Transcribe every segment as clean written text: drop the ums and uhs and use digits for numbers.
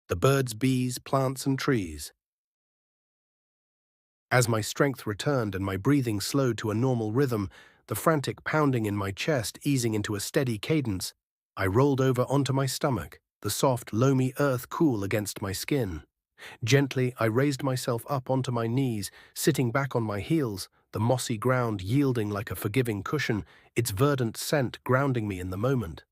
the birds, bees, plants, and trees. As my strength returned and my breathing slowed to a normal rhythm, the frantic pounding in my chest easing into a steady cadence, I rolled over onto my stomach, the soft, loamy earth cool against my skin. Gently, I raised myself up onto my knees, sitting back on my heels, the mossy ground yielding like a forgiving cushion, its verdant scent grounding me in the moment.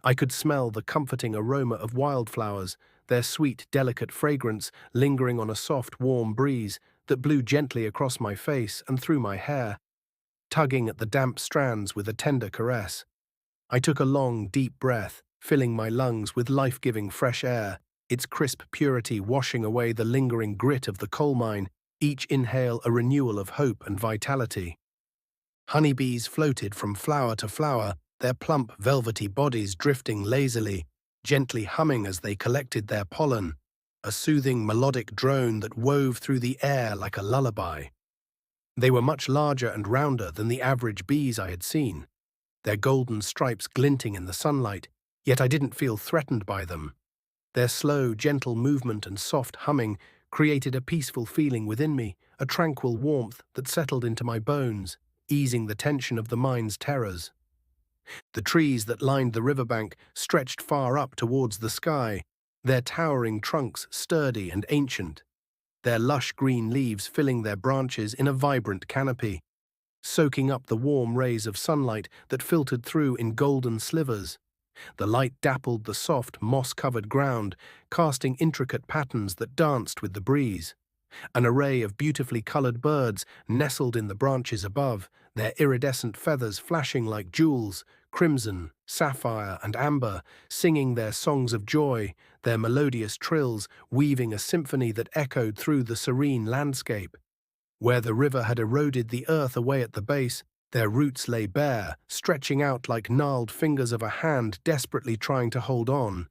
I could smell the comforting aroma of wildflowers, their sweet, delicate fragrance lingering on a soft, warm breeze that blew gently across my face and through my hair, tugging at the damp strands with a tender caress. I took a long, deep breath, filling my lungs with life-giving fresh air, its crisp purity washing away the lingering grit of the coal mine, each inhale a renewal of hope and vitality. Honeybees floated from flower to flower, their plump, velvety bodies drifting lazily, gently humming as they collected their pollen, a soothing, melodic drone that wove through the air like a lullaby. They were much larger and rounder than the average bees I had seen, their golden stripes glinting in the sunlight, yet I didn't feel threatened by them. Their slow, gentle movement and soft humming created a peaceful feeling within me, a tranquil warmth that settled into my bones, easing the tension of the mine's terrors. The trees that lined the riverbank stretched far up towards the sky, their towering trunks sturdy and ancient, their lush green leaves filling their branches in a vibrant canopy, soaking up the warm rays of sunlight that filtered through in golden slivers. The light dappled the soft, moss-covered ground, casting intricate patterns that danced with the breeze. An array of beautifully colored birds nestled in the branches above, their iridescent feathers flashing like jewels, crimson, sapphire, and amber, singing their songs of joy, their melodious trills weaving a symphony that echoed through the serene landscape. Where the river had eroded the earth away at the base, their roots lay bare, stretching out like gnarled fingers of a hand desperately trying to hold on,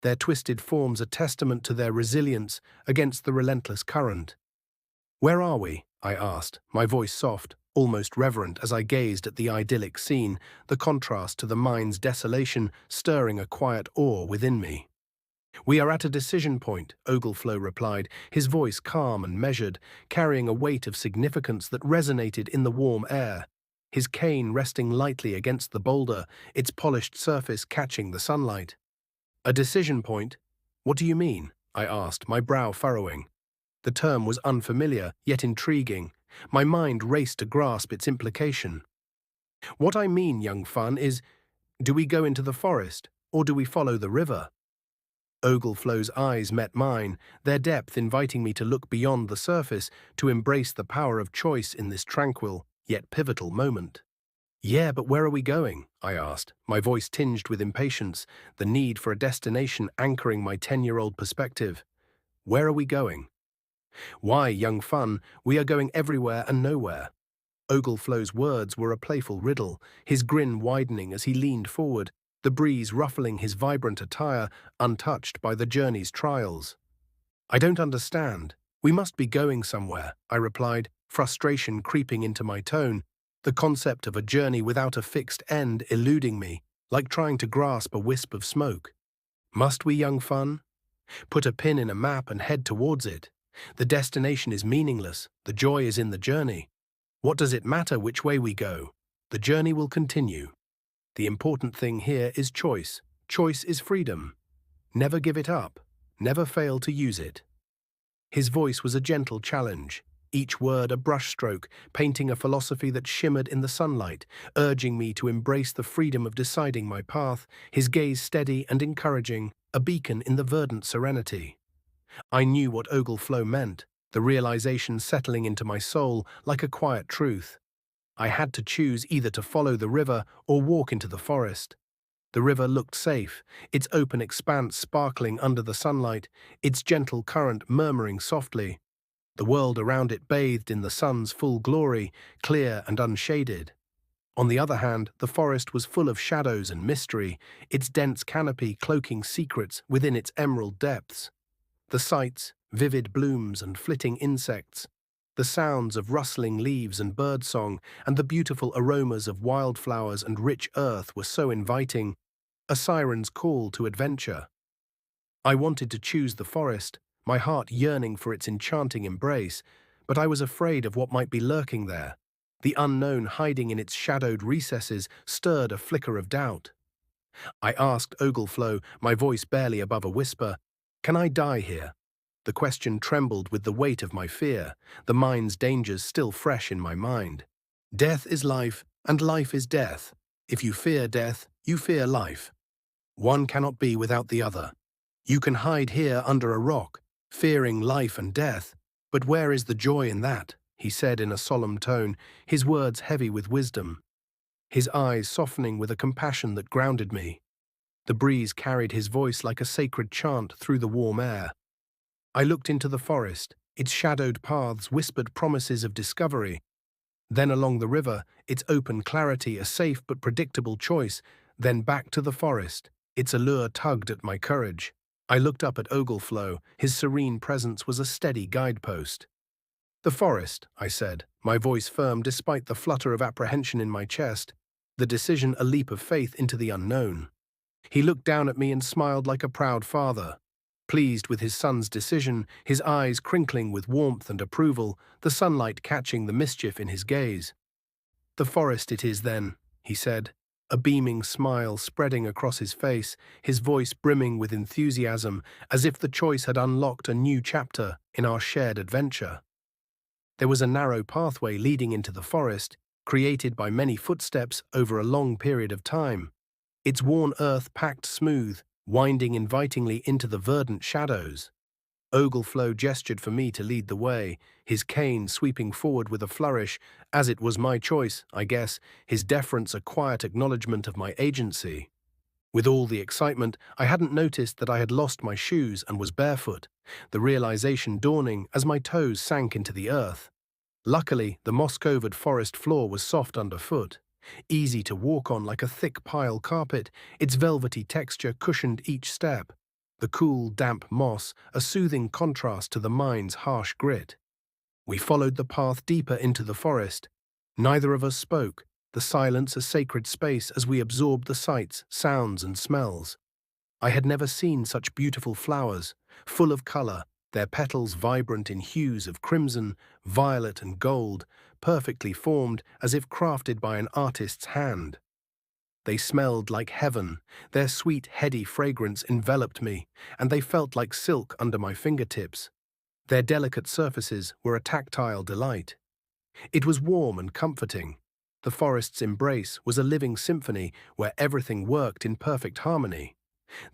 their twisted forms a testament to their resilience against the relentless current. "Where are we?" I asked, my voice soft, almost reverent as I gazed at the idyllic scene, the contrast to the mine's desolation stirring a quiet awe within me. "We are at a decision point," Ogleflow replied, his voice calm and measured, carrying a weight of significance that resonated in the warm air, his cane resting lightly against the boulder, its polished surface catching the sunlight. "A decision point? What do you mean?" I asked, my brow furrowing. The term was unfamiliar, yet intriguing. My mind raced to grasp its implication. "What I mean, young fun, is, do we go into the forest, or do we follow the river?" Ogleflow's eyes met mine, their depth inviting me to look beyond the surface, to embrace the power of choice in this tranquil, yet pivotal moment. "Yeah, but where are we going?" I asked, my voice tinged with impatience, the need for a destination anchoring my 10-year-old perspective. "Where are we going?" "Why, young fun, we are going everywhere and nowhere." Ogleflow's words were a playful riddle, his grin widening as he leaned forward, the breeze ruffling his vibrant attire, untouched by the journey's trials. "I don't understand. We must be going somewhere," I replied, frustration creeping into my tone, the concept of a journey without a fixed end eluding me, like trying to grasp a wisp of smoke. "Must we, young fun? Put a pin in a map and head towards it. The destination is meaningless, the joy is in the journey. What does it matter which way we go? The journey will continue. The important thing here is choice. Choice is freedom. Never give it up. Never fail to use it." His voice was a gentle challenge, each word a brushstroke, painting a philosophy that shimmered in the sunlight, urging me to embrace the freedom of deciding my path, his gaze steady and encouraging, a beacon in the verdant serenity. I knew what Ogleflow meant, the realization settling into my soul like a quiet truth. I had to choose either to follow the river or walk into the forest. The river looked safe, its open expanse sparkling under the sunlight, its gentle current murmuring softly. The world around it bathed in the sun's full glory, clear and unshaded. On the other hand, the forest was full of shadows and mystery, its dense canopy cloaking secrets within its emerald depths. The sights, vivid blooms and flitting insects, the sounds of rustling leaves and birdsong, and the beautiful aromas of wildflowers and rich earth were so inviting, a siren's call to adventure. I wanted to choose the forest, my heart yearning for its enchanting embrace, but I was afraid of what might be lurking there. The unknown hiding in its shadowed recesses stirred a flicker of doubt. I asked Ogleflow, my voice barely above a whisper, "Can I die here?" The question trembled with the weight of my fear, the mind's dangers still fresh in my mind. Death is life, and life is death. If you fear death, you fear life. One cannot be without the other. You can hide here under a rock, fearing life and death, but where is the joy in that? He said in a solemn tone, his words heavy with wisdom, his eyes softening with a compassion that grounded me. The breeze carried his voice like a sacred chant through the warm air. I looked into the forest. Its shadowed paths whispered promises of discovery. Then along the river, its open clarity a safe but predictable choice. Then back to the forest. Its allure tugged at my courage. I looked up at Ogleflow. His serene presence was a steady guidepost. "The forest," I said, my voice firm despite the flutter of apprehension in my chest. The decision a leap of faith into the unknown. He looked down at me and smiled like a proud father. Pleased with his son's decision, his eyes crinkling with warmth and approval, the sunlight catching the mischief in his gaze. "The forest it is then," he said, a beaming smile spreading across his face, his voice brimming with enthusiasm, as if the choice had unlocked a new chapter in our shared adventure. There was a narrow pathway leading into the forest, created by many footsteps over a long period of time. Its worn earth packed smooth, winding invitingly into the verdant shadows. Ogleflow gestured for me to lead the way, his cane sweeping forward with a flourish, as it was my choice, I guess, his deference a quiet acknowledgement of my agency. With all the excitement, I hadn't noticed that I had lost my shoes and was barefoot, the realization dawning as my toes sank into the earth. Luckily, the moss-covered forest floor was soft underfoot, easy to walk on like a thick pile carpet, its velvety texture cushioned each step. The cool, damp moss, a soothing contrast to the mind's harsh grit. We followed the path deeper into the forest. Neither of us spoke, the silence a sacred space as we absorbed the sights, sounds, and smells. I had never seen such beautiful flowers, full of color, their petals vibrant in hues of crimson, violet, and gold, perfectly formed as if crafted by an artist's hand. They smelled like heaven, their sweet, heady fragrance enveloped me, and they felt like silk under my fingertips. Their delicate surfaces were a tactile delight. It was warm and comforting. The forest's embrace was a living symphony where everything worked in perfect harmony.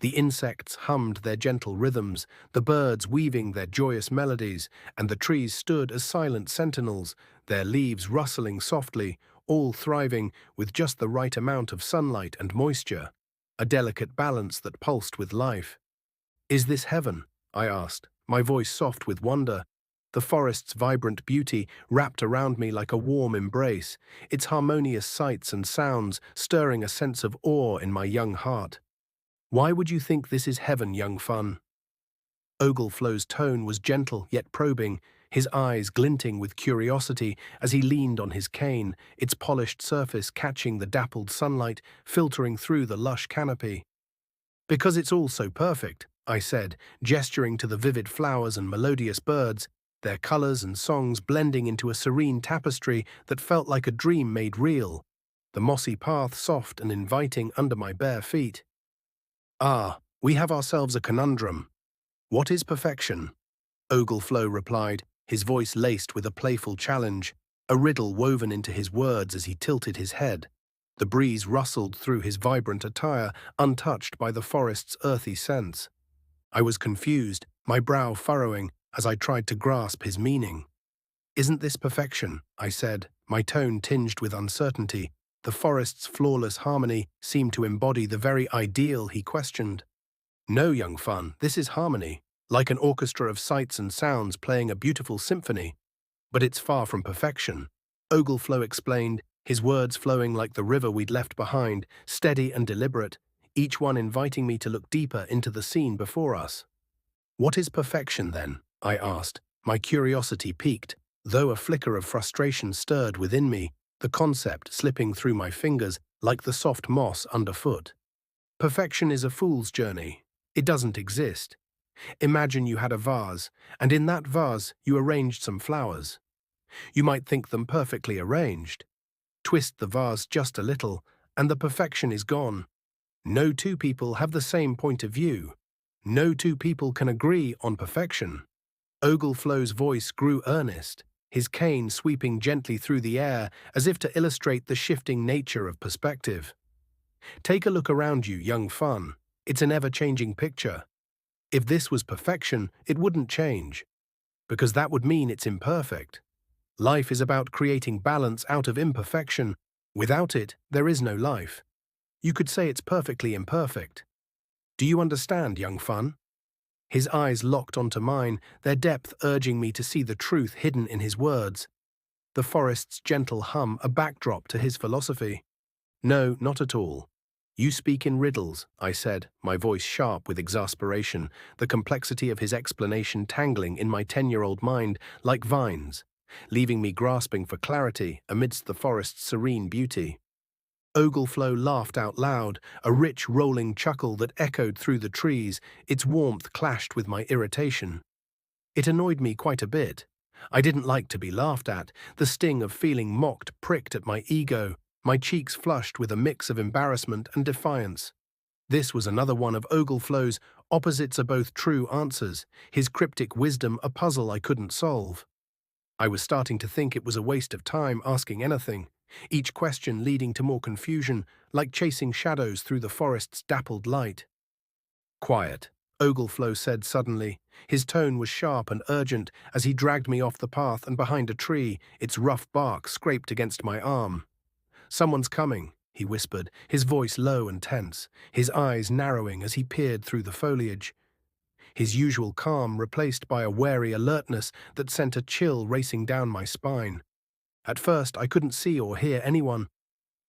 The insects hummed their gentle rhythms, the birds weaving their joyous melodies, and the trees stood as silent sentinels, their leaves rustling softly, all thriving with just the right amount of sunlight and moisture, a delicate balance that pulsed with life. "Is this heaven?" I asked, my voice soft with wonder. The forest's vibrant beauty wrapped around me like a warm embrace, its harmonious sights and sounds stirring a sense of awe in my young heart. "Why would you think this is heaven, young fun?" Ogleflow's tone was gentle yet probing, his eyes glinting with curiosity as he leaned on his cane, its polished surface catching the dappled sunlight filtering through the lush canopy. "Because it's all so perfect," I said, gesturing to the vivid flowers and melodious birds, their colors and songs blending into a serene tapestry that felt like a dream made real, the mossy path soft and inviting under my bare feet. "Ah, we have ourselves a conundrum. What is perfection?" Ogleflow replied, his voice laced with a playful challenge, a riddle woven into his words as he tilted his head. The breeze rustled through his vibrant attire, untouched by the forest's earthy scents. I was confused, my brow furrowing, as I tried to grasp his meaning. "Isn't this perfection?" I said, my tone tinged with uncertainty. The forest's flawless harmony seemed to embody the very ideal he questioned. "No, young fun, this is harmony, like an orchestra of sights and sounds playing a beautiful symphony. But it's far from perfection," Ogleflow explained, his words flowing like the river we'd left behind, steady and deliberate, each one inviting me to look deeper into the scene before us. "What is perfection, then?" I asked, my curiosity piqued, though a flicker of frustration stirred within me, the concept slipping through my fingers like the soft moss underfoot. "Perfection is a fool's journey. It doesn't exist. Imagine you had a vase, and in that vase you arranged some flowers. You might think them perfectly arranged. Twist the vase just a little, and the perfection is gone. No two people have the same point of view. No two people can agree on perfection. Ogleflow's voice grew earnest, his cane sweeping gently through the air as if to illustrate the shifting nature of perspective. Take a look around you, young fun. It's an ever-changing picture. If this was perfection, it wouldn't change, because that would mean it's imperfect. Life is about creating balance out of imperfection. Without it, there is no life. You could say it's perfectly imperfect. Do you understand, young fun? His eyes locked onto mine, their depth urging me to see the truth hidden in his words. The forest's gentle hum a backdrop to his philosophy. No, not at all. You speak in riddles, I said, my voice sharp with exasperation, the complexity of his explanation tangling in my 10-year-old mind like vines, leaving me grasping for clarity amidst the forest's serene beauty. Ogleflow laughed out loud, a rich rolling chuckle that echoed through the trees, its warmth clashed with my irritation. It annoyed me quite a bit. I didn't like to be laughed at, the sting of feeling mocked pricked at my ego, my cheeks flushed with a mix of embarrassment and defiance. This was another one of Ogleflow's opposites are both true answers, his cryptic wisdom a puzzle I couldn't solve. I was starting to think it was a waste of time asking anything, each question leading to more confusion, like chasing shadows through the forest's dappled light. Quiet, Ogleflow said suddenly. His tone was sharp and urgent as he dragged me off the path and behind a tree, its rough bark scraped against my arm. Someone's coming, he whispered, his voice low and tense, his eyes narrowing as he peered through the foliage. His usual calm replaced by a wary alertness that sent a chill racing down my spine. At first, I couldn't see or hear anyone.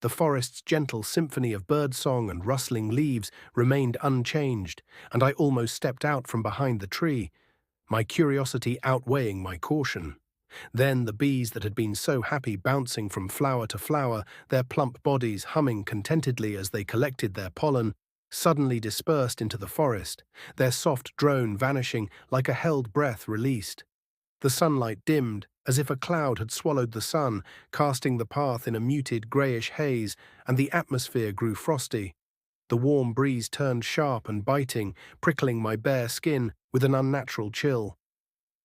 The forest's gentle symphony of birdsong and rustling leaves remained unchanged, and I almost stepped out from behind the tree, my curiosity outweighing my caution. Then the bees that had been so happy bouncing from flower to flower, their plump bodies humming contentedly as they collected their pollen, suddenly dispersed into the forest, their soft drone vanishing like a held breath released. The sunlight dimmed, as if a cloud had swallowed the sun, casting the path in a muted greyish haze, and the atmosphere grew frosty. The warm breeze turned sharp and biting, prickling my bare skin with an unnatural chill.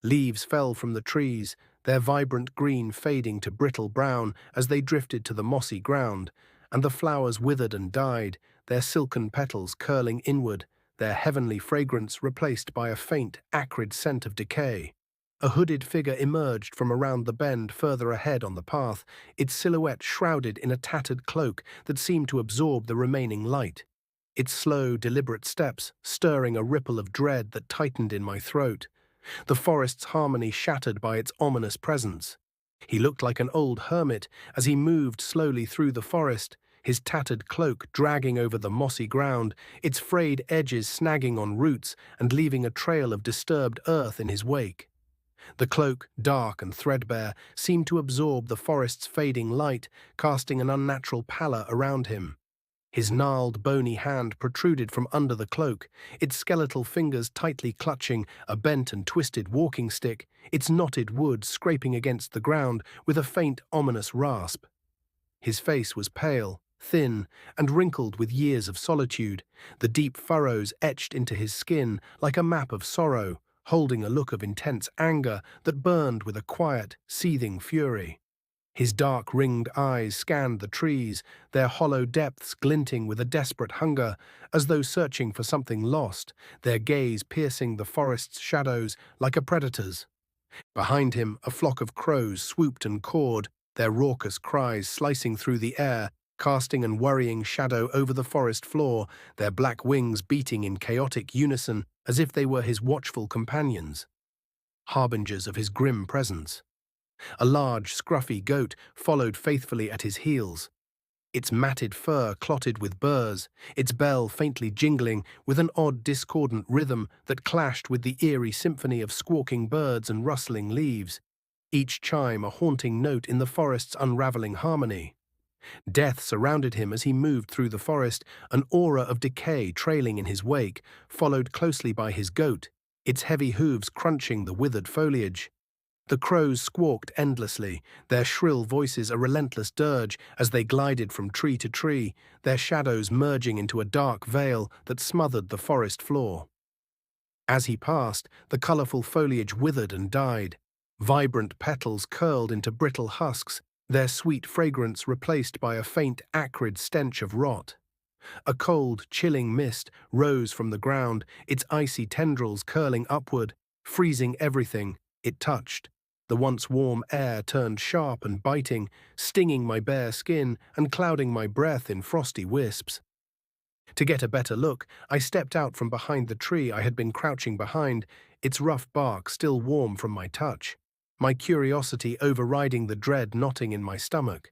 Leaves fell from the trees, their vibrant green fading to brittle brown as they drifted to the mossy ground, and the flowers withered and died, their silken petals curling inward, their heavenly fragrance replaced by a faint, acrid scent of decay. A hooded figure emerged from around the bend further ahead on the path, its silhouette shrouded in a tattered cloak that seemed to absorb the remaining light. Its slow, deliberate steps stirring a ripple of dread that tightened in my throat. The forest's harmony shattered by its ominous presence. He looked like an old hermit as he moved slowly through the forest, his tattered cloak dragging over the mossy ground, its frayed edges snagging on roots and leaving a trail of disturbed earth in his wake. The cloak, dark and threadbare, seemed to absorb the forest's fading light, casting an unnatural pallor around him. His gnarled, bony hand protruded from under the cloak, its skeletal fingers tightly clutching a bent and twisted walking stick, its knotted wood scraping against the ground with a faint, ominous rasp. His face was pale, thin, and wrinkled with years of solitude, the deep furrows etched into his skin like a map of sorrow, holding a look of intense anger that burned with a quiet, seething fury. His dark, ringed eyes scanned the trees, their hollow depths glinting with a desperate hunger, as though searching for something lost, their gaze piercing the forest's shadows like a predator's. Behind him, a flock of crows swooped and cawed, their raucous cries slicing through the air, casting an worrying shadow over the forest floor, their black wings beating in chaotic unison as if they were his watchful companions, harbingers of his grim presence. A large, scruffy goat followed faithfully at his heels, its matted fur clotted with burrs, its bell faintly jingling with an odd discordant rhythm that clashed with the eerie symphony of squawking birds and rustling leaves, each chime a haunting note in the forest's unraveling harmony. Death surrounded him as he moved through the forest, an aura of decay trailing in his wake, followed closely by his goat, its heavy hooves crunching the withered foliage. The crows squawked endlessly, their shrill voices a relentless dirge as they glided from tree to tree, their shadows merging into a dark veil that smothered the forest floor. As he passed, the colourful foliage withered and died. Vibrant petals curled into brittle husks, their sweet fragrance replaced by a faint, acrid stench of rot. A cold, chilling mist rose from the ground, its icy tendrils curling upward, freezing everything it touched. The once warm air turned sharp and biting, stinging my bare skin and clouding my breath in frosty wisps. To get a better look, I stepped out from behind the tree I had been crouching behind, its rough bark still warm from my touch, my curiosity overriding the dread knotting in my stomach.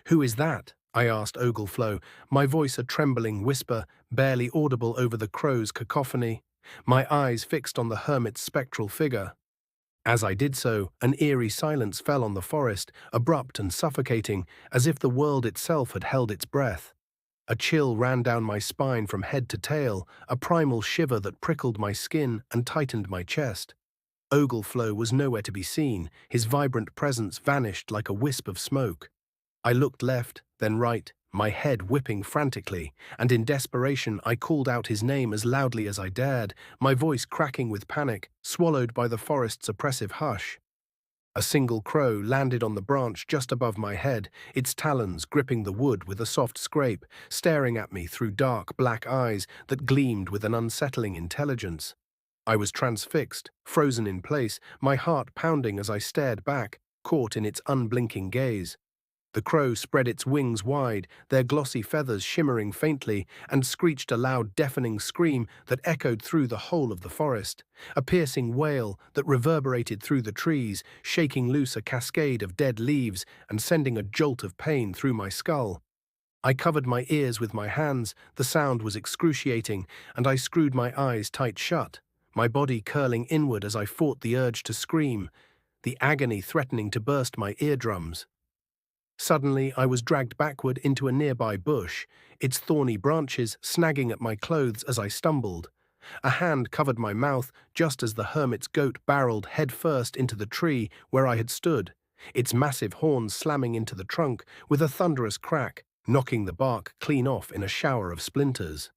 "Who is that?" I asked Ogleflow, my voice a trembling whisper, barely audible over the crow's cacophony, my eyes fixed on the hermit's spectral figure. As I did so, an eerie silence fell on the forest, abrupt and suffocating, as if the world itself had held its breath. A chill ran down my spine from head to tail, a primal shiver that prickled my skin and tightened my chest. Ogleflow was nowhere to be seen, his vibrant presence vanished like a wisp of smoke. I looked left, then right, my head whipping frantically, and in desperation I called out his name as loudly as I dared, my voice cracking with panic, swallowed by the forest's oppressive hush. A single crow landed on the branch just above my head, its talons gripping the wood with a soft scrape, staring at me through dark black eyes that gleamed with an unsettling intelligence. I was transfixed, frozen in place, my heart pounding as I stared back, caught in its unblinking gaze. The crow spread its wings wide, their glossy feathers shimmering faintly, and screeched a loud, deafening scream that echoed through the whole of the forest, a piercing wail that reverberated through the trees, shaking loose a cascade of dead leaves and sending a jolt of pain through my skull. I covered my ears with my hands, the sound was excruciating, and I screwed my eyes tight shut, my body curling inward as I fought the urge to scream, the agony threatening to burst my eardrums. Suddenly, I was dragged backward into a nearby bush, its thorny branches snagging at my clothes as I stumbled. A hand covered my mouth just as the hermit's goat barreled headfirst into the tree where I had stood, its massive horns slamming into the trunk with a thunderous crack, knocking the bark clean off in a shower of splinters.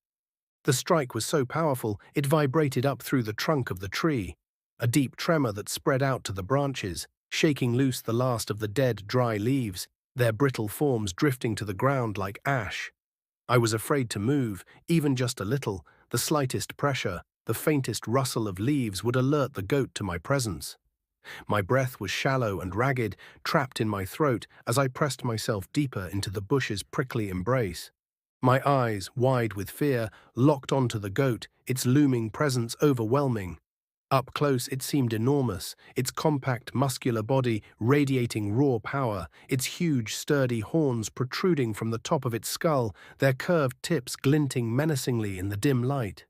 The strike was so powerful it vibrated up through the trunk of the tree, a deep tremor that spread out to the branches, shaking loose the last of the dead, dry leaves, their brittle forms drifting to the ground like ash. I was afraid to move, even just a little. The slightest pressure, the faintest rustle of leaves would alert the goat to my presence. My breath was shallow and ragged, trapped in my throat as I pressed myself deeper into the bush's prickly embrace. My eyes, wide with fear, locked onto the goat, its looming presence overwhelming. Up close it seemed enormous, its compact, muscular body radiating raw power, its huge, sturdy horns protruding from the top of its skull, their curved tips glinting menacingly in the dim light.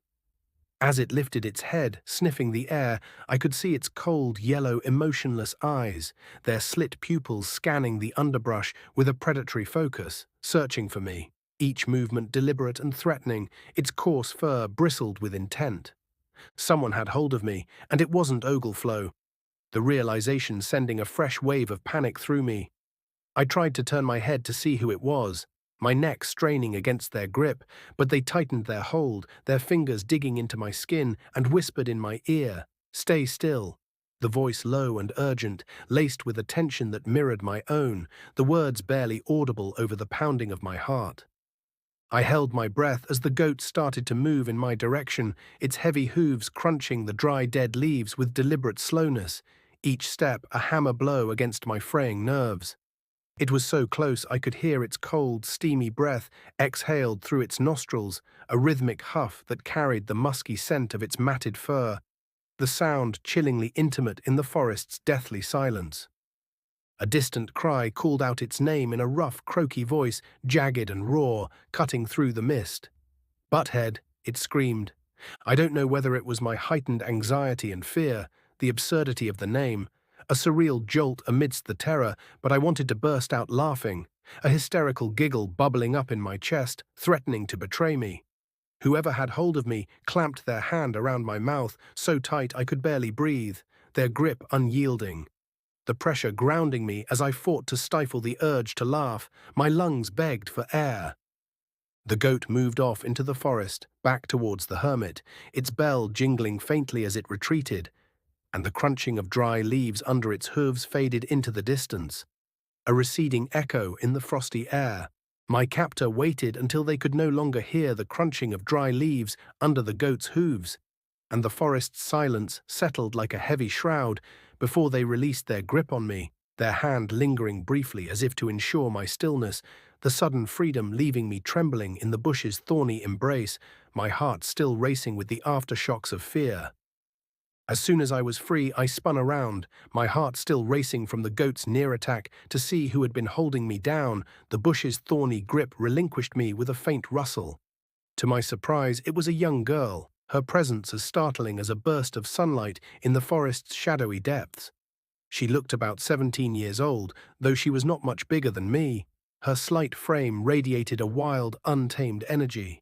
As it lifted its head, sniffing the air, I could see its cold, yellow, emotionless eyes, their slit pupils scanning the underbrush with a predatory focus, searching for me, each movement deliberate and threatening, its coarse fur bristled with intent. Someone had hold of me, and it wasn't Ogleflow, the realization sending a fresh wave of panic through me. I tried to turn my head to see who it was, my neck straining against their grip, but they tightened their hold, their fingers digging into my skin, and whispered in my ear, "Stay still." The voice low and urgent, laced with a tension that mirrored my own, the words barely audible over the pounding of my heart. I held my breath as the goat started to move in my direction, its heavy hooves crunching the dry dead leaves with deliberate slowness, each step a hammer blow against my fraying nerves. It was so close I could hear its cold, steamy breath exhaled through its nostrils, a rhythmic huff that carried the musky scent of its matted fur, the sound chillingly intimate in the forest's deathly silence. A distant cry called out its name in a rough, croaky voice, jagged and raw, cutting through the mist. "Butthead," it screamed. I don't know whether it was my heightened anxiety and fear, the absurdity of the name, a surreal jolt amidst the terror, but I wanted to burst out laughing, a hysterical giggle bubbling up in my chest, threatening to betray me. Whoever had hold of me clamped their hand around my mouth, so tight I could barely breathe, their grip unyielding. The pressure grounding me as I fought to stifle the urge to laugh, my lungs begged for air. The goat moved off into the forest, back towards the hermit, its bell jingling faintly as it retreated, and the crunching of dry leaves under its hooves faded into the distance, a receding echo in the frosty air. My captor waited until they could no longer hear the crunching of dry leaves under the goat's hooves, and the forest's silence settled like a heavy shroud before they released their grip on me, their hand lingering briefly as if to ensure my stillness, the sudden freedom leaving me trembling in the bush's thorny embrace, my heart still racing with the aftershocks of fear. As soon as I was free, I spun around, my heart still racing from the goat's near attack to see who had been holding me down. The bush's thorny grip relinquished me with a faint rustle. To my surprise, it was a young girl, her presence as startling as a burst of sunlight in the forest's shadowy depths. She looked about 17 years old, though she was not much bigger than me. Her slight frame radiated a wild, untamed energy.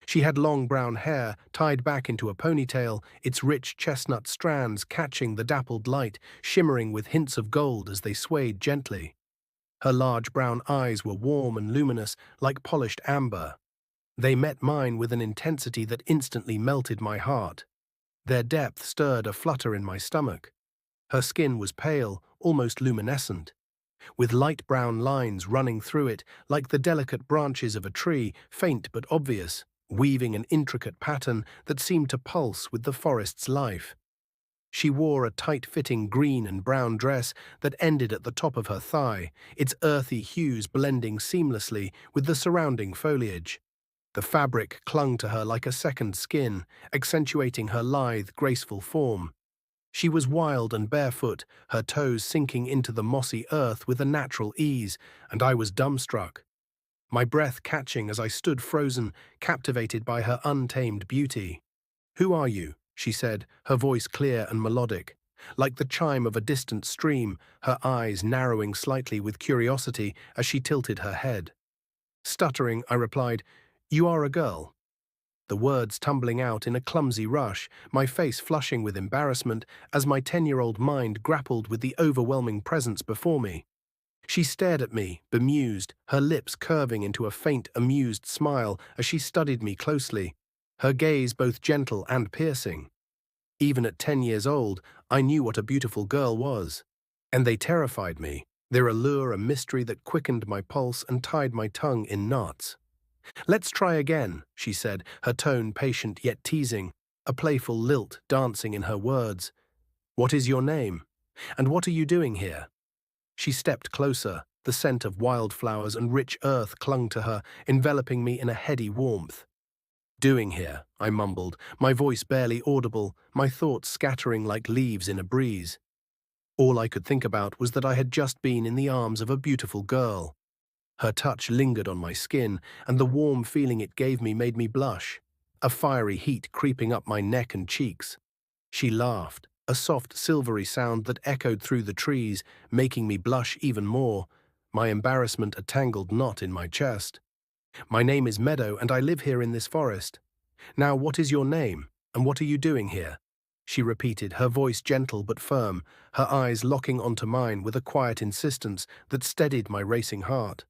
She had long brown hair tied back into a ponytail, its rich chestnut strands catching the dappled light, shimmering with hints of gold as they swayed gently. Her large brown eyes were warm and luminous, like polished amber. They met mine with an intensity that instantly melted my heart. Their depth stirred a flutter in my stomach. Her skin was pale, almost luminescent, with light brown lines running through it like the delicate branches of a tree, faint but obvious, weaving an intricate pattern that seemed to pulse with the forest's life. She wore a tight-fitting green and brown dress that ended at the top of her thigh, its earthy hues blending seamlessly with the surrounding foliage. The fabric clung to her like a second skin, accentuating her lithe, graceful form. She was wild and barefoot, her toes sinking into the mossy earth with a natural ease, and I was dumbstruck, my breath catching as I stood frozen, captivated by her untamed beauty. "Who are you?" she said, her voice clear and melodic, like the chime of a distant stream, her eyes narrowing slightly with curiosity as she tilted her head. Stuttering, I replied, "You are a girl." The words tumbling out in a clumsy rush, my face flushing with embarrassment as my 10-year-old mind grappled with the overwhelming presence before me. She stared at me, bemused, her lips curving into a faint, amused smile as she studied me closely, her gaze both gentle and piercing. Even at 10 years old, I knew what a beautiful girl was. And they terrified me, their allure a mystery that quickened my pulse and tied my tongue in knots. "Let's try again," she said, her tone patient yet teasing, a playful lilt dancing in her words. "What is your name? And what are you doing here?" She stepped closer, the scent of wildflowers and rich earth clung to her, enveloping me in a heady warmth. "Doing here," I mumbled, my voice barely audible, my thoughts scattering like leaves in a breeze. All I could think about was that I had just been in the arms of a beautiful girl. Her touch lingered on my skin, and the warm feeling it gave me made me blush, a fiery heat creeping up my neck and cheeks. She laughed, a soft silvery sound that echoed through the trees, making me blush even more, my embarrassment a tangled knot in my chest. "My name is Meadow, and I live here in this forest. Now, what is your name, and what are you doing here?" she repeated, her voice gentle but firm, her eyes locking onto mine with a quiet insistence that steadied my racing heart.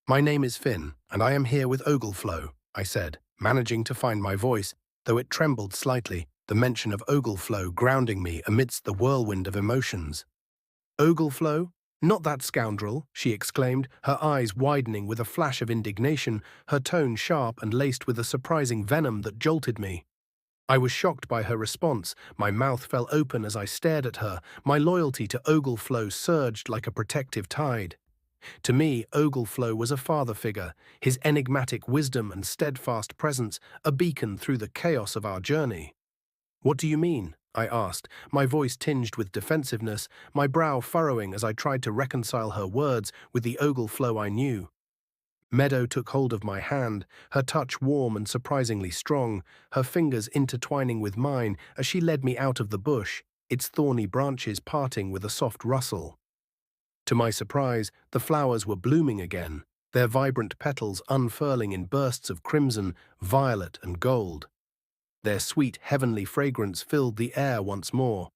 "My name is Finn, and I am here with Ogleflow," I said, managing to find my voice, though it trembled slightly, the mention of Ogleflow grounding me amidst the whirlwind of emotions. "Ogleflow? Not that scoundrel," she exclaimed, her eyes widening with a flash of indignation, her tone sharp and laced with a surprising venom that jolted me. I was shocked by her response, my mouth fell open as I stared at her, my loyalty to Ogleflow surged like a protective tide. To me, Ogleflow was a father figure, his enigmatic wisdom and steadfast presence a beacon through the chaos of our journey. "What do you mean?" I asked, my voice tinged with defensiveness, my brow furrowing as I tried to reconcile her words with the Ogleflow I knew. Meadow took hold of my hand, her touch warm and surprisingly strong, her fingers intertwining with mine as she led me out of the bush, its thorny branches parting with a soft rustle. To my surprise, the flowers were blooming again, their vibrant petals unfurling in bursts of crimson, violet, and gold. Their sweet, heavenly fragrance filled the air once more.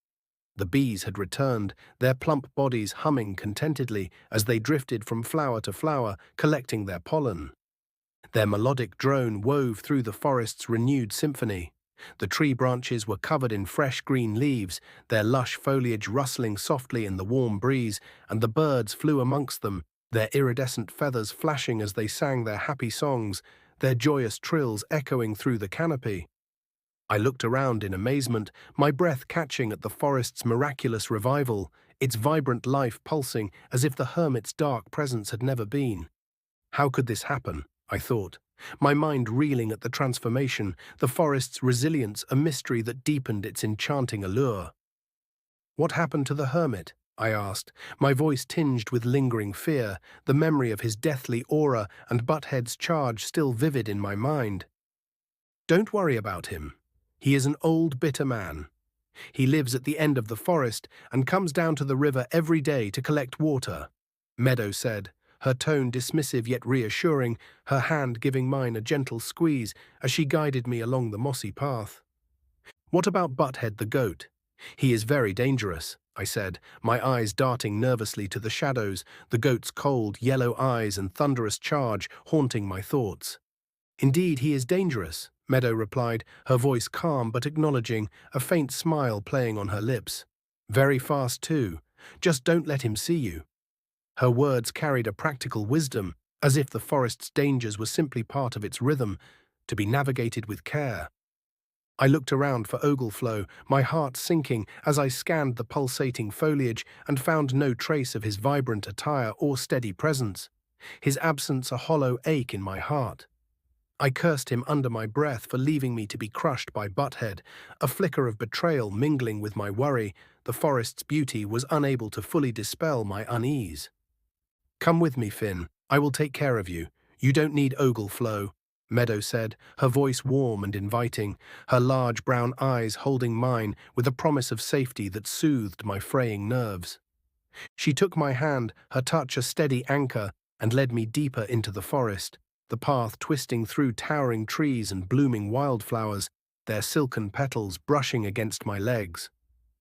The bees had returned, their plump bodies humming contentedly as they drifted from flower to flower, collecting their pollen. Their melodic drone wove through the forest's renewed symphony. The tree branches were covered in fresh green leaves, their lush foliage rustling softly in the warm breeze, and the birds flew amongst them, their iridescent feathers flashing as they sang their happy songs, their joyous trills echoing through the canopy. I looked around in amazement, my breath catching at the forest's miraculous revival, its vibrant life pulsing as if the hermit's dark presence had never been. How could this happen? I thought, my mind reeling at the transformation, the forest's resilience a mystery that deepened its enchanting allure. What happened to the hermit? I asked, my voice tinged with lingering fear, the memory of his deathly aura and Butthead's charge still vivid in my mind. Don't worry about him. He is an old, bitter man. He lives at the end of the forest and comes down to the river every day to collect water, Meadow said, her tone dismissive yet reassuring, her hand giving mine a gentle squeeze as she guided me along the mossy path. What about Butthead the goat? He is very dangerous, I said, my eyes darting nervously to the shadows, the goat's cold, yellow eyes and thunderous charge haunting my thoughts. Indeed, he is dangerous, Meadow replied, her voice calm but acknowledging, a faint smile playing on her lips. Very fast, too. Just don't let him see you. Her words carried a practical wisdom, as if the forest's dangers were simply part of its rhythm, to be navigated with care. I looked around for Ogleflow, my heart sinking as I scanned the pulsating foliage and found no trace of his vibrant attire or steady presence, his absence a hollow ache in my heart. I cursed him under my breath for leaving me to be crushed by Butthead, a flicker of betrayal mingling with my worry. The forest's beauty was unable to fully dispel my unease. Come with me, Finn. I will take care of you. You don't need Ogleflow, Meadow said, her voice warm and inviting, her large brown eyes holding mine with a promise of safety that soothed my fraying nerves. She took my hand, her touch a steady anchor, and led me deeper into the forest, the path twisting through towering trees and blooming wildflowers, their silken petals brushing against my legs.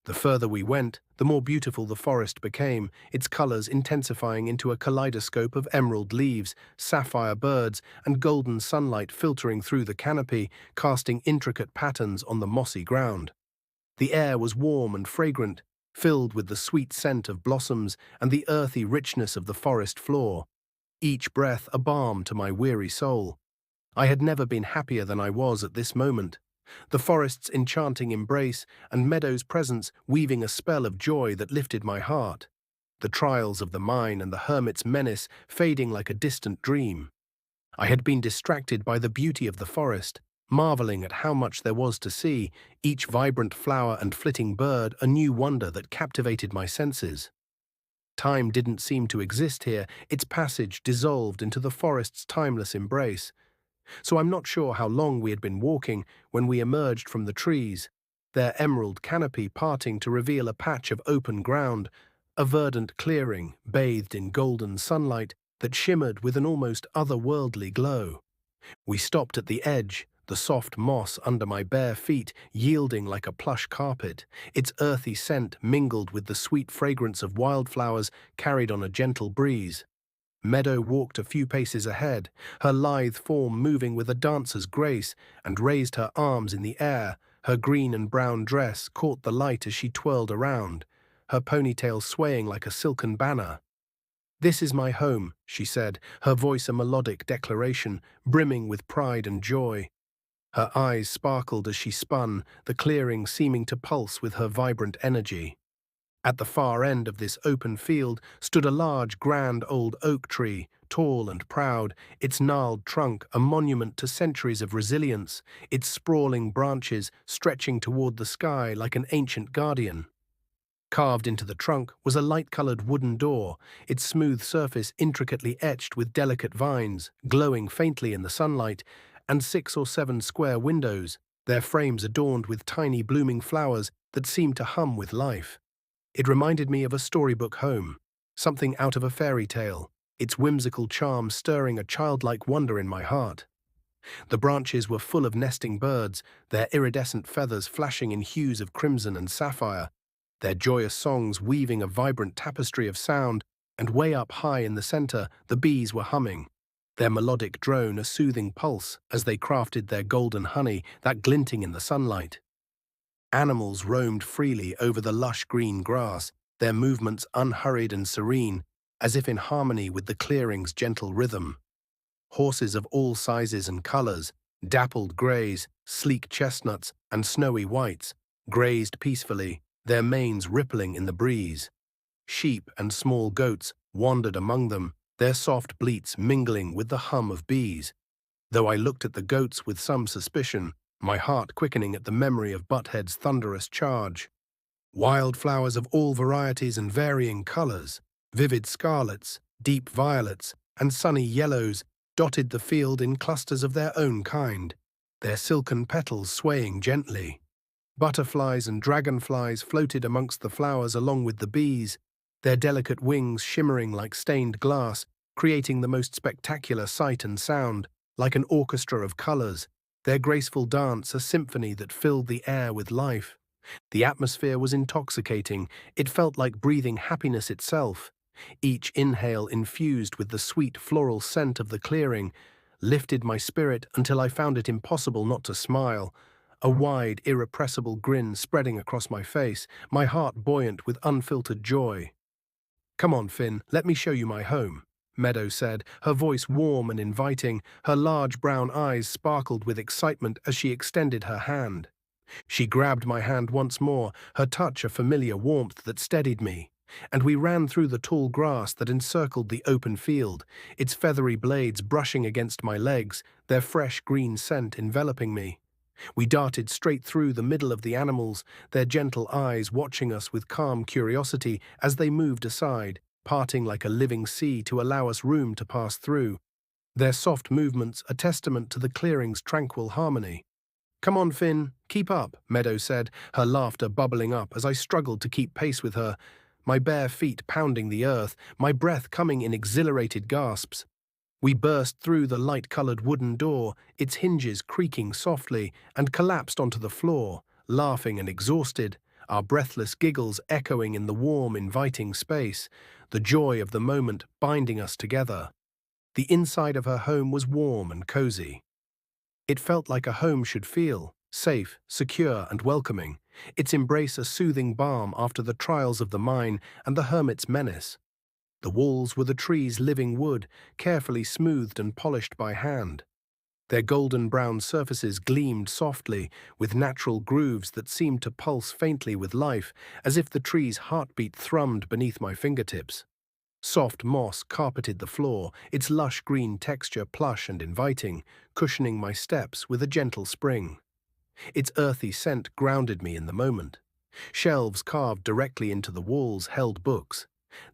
The further we went, the more beautiful the forest became, its colors intensifying into a kaleidoscope of emerald leaves, sapphire birds, and golden sunlight filtering through the canopy, casting intricate patterns on the mossy ground. The air was warm and fragrant, filled with the sweet scent of blossoms and the earthy richness of the forest floor, each breath a balm to my weary soul. I had never been happier than I was at this moment. The forest's enchanting embrace and Meadow's presence weaving a spell of joy that lifted my heart, the trials of the mine and the hermit's menace fading like a distant dream. I had been distracted by the beauty of the forest, marveling at how much there was to see, each vibrant flower and flitting bird a new wonder that captivated my senses. Time didn't seem to exist here, its passage dissolved into the forest's timeless embrace. So I'm not sure how long we had been walking when we emerged from the trees, their emerald canopy parting to reveal a patch of open ground, a verdant clearing bathed in golden sunlight that shimmered with an almost otherworldly glow. We stopped at the edge, the soft moss under my bare feet yielding like a plush carpet, its earthy scent mingled with the sweet fragrance of wildflowers carried on a gentle breeze. Meadow walked a few paces ahead, her lithe form moving with a dancer's grace, and raised her arms in the air. Her green and brown dress caught the light as she twirled around, her ponytail swaying like a silken banner. "This is my home," she said, her voice a melodic declaration, brimming with pride and joy. Her eyes sparkled as she spun, the clearing seeming to pulse with her vibrant energy. At the far end of this open field stood a large, grand old oak tree, tall and proud, its gnarled trunk a monument to centuries of resilience, its sprawling branches stretching toward the sky like an ancient guardian. Carved into the trunk was a light-colored wooden door, its smooth surface intricately etched with delicate vines, glowing faintly in the sunlight, and 6 or 7 square windows, their frames adorned with tiny blooming flowers that seemed to hum with life. It reminded me of a storybook home, something out of a fairy tale. its whimsical charm stirring a childlike wonder in my heart. The branches were full of nesting birds, their iridescent feathers flashing in hues of crimson and sapphire, their joyous songs weaving a vibrant tapestry of sound, and way up high in the center, the bees were humming, their melodic drone a soothing pulse as they crafted their golden honey that glinting in the sunlight. Animals roamed freely over the lush green grass, their movements unhurried and serene, as if in harmony with the clearing's gentle rhythm. Horses of all sizes and colors, dappled grays, sleek chestnuts, and snowy whites, grazed peacefully, their manes rippling in the breeze. Sheep and small goats wandered among them, their soft bleats mingling with the hum of bees. Though I looked at the goats with some suspicion, my heart quickening at the memory of Butthead's thunderous charge. Wildflowers of all varieties and varying colors, vivid scarlets, deep violets, and sunny yellows dotted the field in clusters of their own kind, their silken petals swaying gently. Butterflies and dragonflies floated amongst the flowers along with the bees, their delicate wings shimmering like stained glass, creating the most spectacular sight and sound, like an orchestra of colors, their graceful dance a symphony that filled the air with life. The atmosphere was intoxicating, it felt like breathing happiness itself. Each inhale infused with the sweet floral scent of the clearing lifted my spirit until I found it impossible not to smile, a wide, irrepressible grin spreading across my face, my heart buoyant with unfiltered joy. "Come on, Finn, let me show you my home," Meadow said, her voice warm and inviting, her large brown eyes sparkled with excitement as she extended her hand. She grabbed my hand once more, her touch a familiar warmth that steadied me, and we ran through the tall grass that encircled the open field, its feathery blades brushing against my legs, their fresh green scent enveloping me. We darted straight through the middle of the animals, their gentle eyes watching us with calm curiosity as they moved aside, parting like a living sea to allow us room to pass through, their soft movements a testament to the clearing's tranquil harmony. "Come on, Finn, keep up," Meadow said, her laughter bubbling up as I struggled to keep pace with her, my bare feet pounding the earth, my breath coming in exhilarated gasps. We burst through the light-colored wooden door, its hinges creaking softly, and collapsed onto the floor, laughing and exhausted, our breathless giggles echoing in the warm, inviting space, the joy of the moment binding us together. The inside of her home was warm and cozy. It felt like a home should feel, safe, secure, and welcoming, its embrace a soothing balm after the trials of the mine and the hermit's menace. The walls were the tree's living wood, carefully smoothed and polished by hand. Their golden-brown surfaces gleamed softly, with natural grooves that seemed to pulse faintly with life, as if the tree's heartbeat thrummed beneath my fingertips. Soft moss carpeted the floor, its lush green texture plush and inviting, cushioning my steps with a gentle spring. Its earthy scent grounded me in the moment. Shelves carved directly into the walls held books,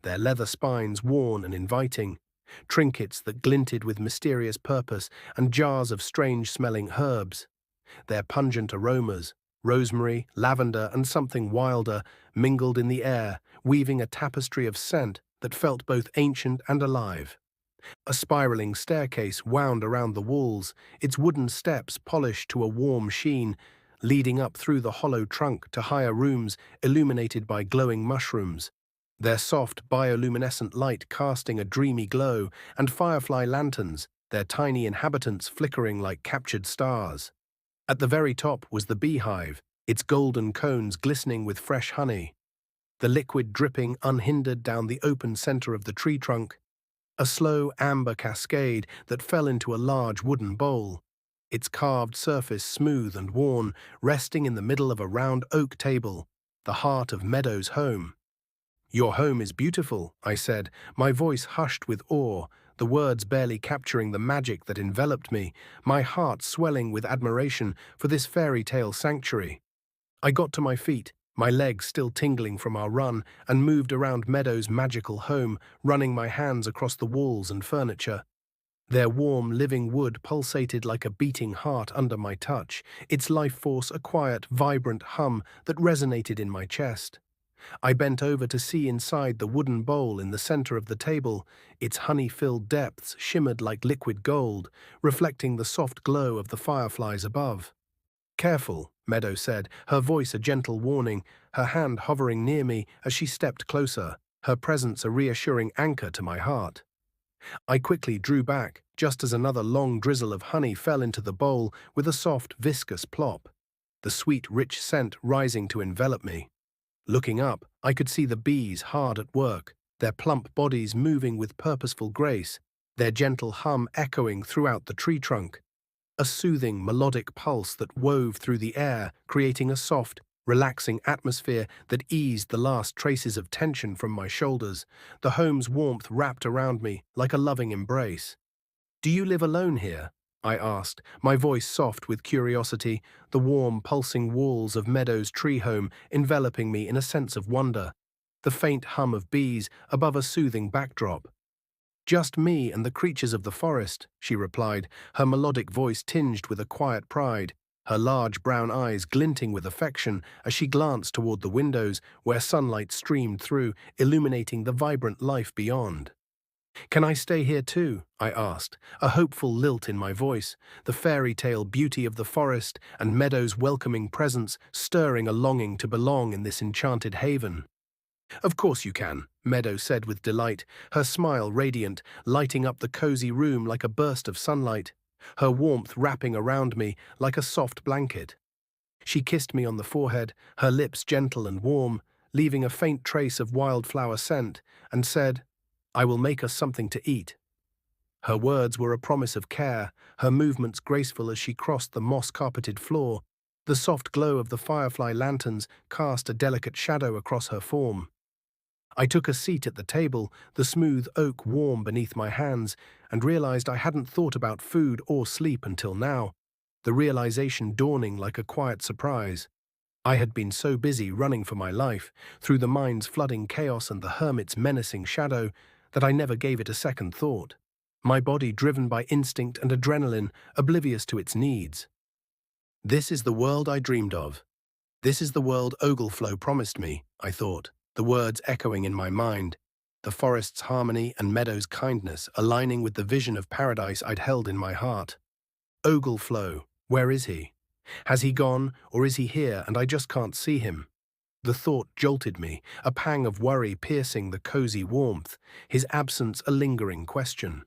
their leather spines worn and inviting, trinkets that glinted with mysterious purpose, and jars of strange-smelling herbs. Their pungent aromas, rosemary, lavender, and something wilder, mingled in the air, weaving a tapestry of scent that felt both ancient and alive. A spiraling staircase wound around the walls, its wooden steps polished to a warm sheen, leading up through the hollow trunk to higher rooms illuminated by glowing mushrooms, their soft bioluminescent light casting a dreamy glow, and firefly lanterns, their tiny inhabitants flickering like captured stars. At the very top was the beehive, its golden cones glistening with fresh honey, the liquid dripping unhindered down the open center of the tree trunk, a slow amber cascade that fell into a large wooden bowl, its carved surface smooth and worn, resting in the middle of a round oak table, the heart of Meadow's home. "Your home is beautiful," I said, my voice hushed with awe, the words barely capturing the magic that enveloped me, my heart swelling with admiration for this fairy tale sanctuary. I got to my feet, my legs still tingling from our run, and moved around Meadow's magical home, running my hands across the walls and furniture. Their warm, living wood pulsated like a beating heart under my touch, its life force a quiet, vibrant hum that resonated in my chest. I bent over to see inside the wooden bowl in the center of the table. Its honey-filled depths shimmered like liquid gold, reflecting the soft glow of the fireflies above. "Careful," Meadow said, her voice a gentle warning, her hand hovering near me as she stepped closer, her presence a reassuring anchor to my heart. I quickly drew back, just as another long drizzle of honey fell into the bowl with a soft, viscous plop, the sweet, rich scent rising to envelop me. Looking up, I could see the bees hard at work, their plump bodies moving with purposeful grace, their gentle hum echoing throughout the tree trunk, a soothing, melodic pulse that wove through the air, creating a soft, relaxing atmosphere that eased the last traces of tension from my shoulders, the home's warmth wrapped around me like a loving embrace. "Do you live alone here?" I asked, my voice soft with curiosity, the warm, pulsing walls of Meadow's tree home enveloping me in a sense of wonder, the faint hum of bees above a soothing backdrop. "Just me and the creatures of the forest," she replied, her melodic voice tinged with a quiet pride, her large brown eyes glinting with affection as she glanced toward the windows where sunlight streamed through, illuminating the vibrant life beyond. "Can I stay here too?" I asked, a hopeful lilt in my voice, the fairy tale beauty of the forest and Meadow's welcoming presence stirring a longing to belong in this enchanted haven. "Of course you can," Meadow said with delight, her smile radiant, lighting up the cozy room like a burst of sunlight, her warmth wrapping around me like a soft blanket. She kissed me on the forehead, her lips gentle and warm, leaving a faint trace of wildflower scent, and said, "I will make us something to eat." Her words were a promise of care, her movements graceful as she crossed the moss-carpeted floor. The soft glow of the firefly lanterns cast a delicate shadow across her form. I took a seat at the table, the smooth oak warm beneath my hands, and realized I hadn't thought about food or sleep until now, the realization dawning like a quiet surprise. I had been so busy running for my life, through the mind's flooding chaos and the hermit's menacing shadow, that I never gave it a second thought, my body driven by instinct and adrenaline, oblivious to its needs. This is the world I dreamed of. This is the world Ogleflow promised me, I thought, the words echoing in my mind, the forest's harmony and Meadow's kindness aligning with the vision of paradise I'd held in my heart. Ogleflow, where is he? Has he gone, or is he here and I just can't see him? The thought jolted me, a pang of worry piercing the cozy warmth, his absence a lingering question.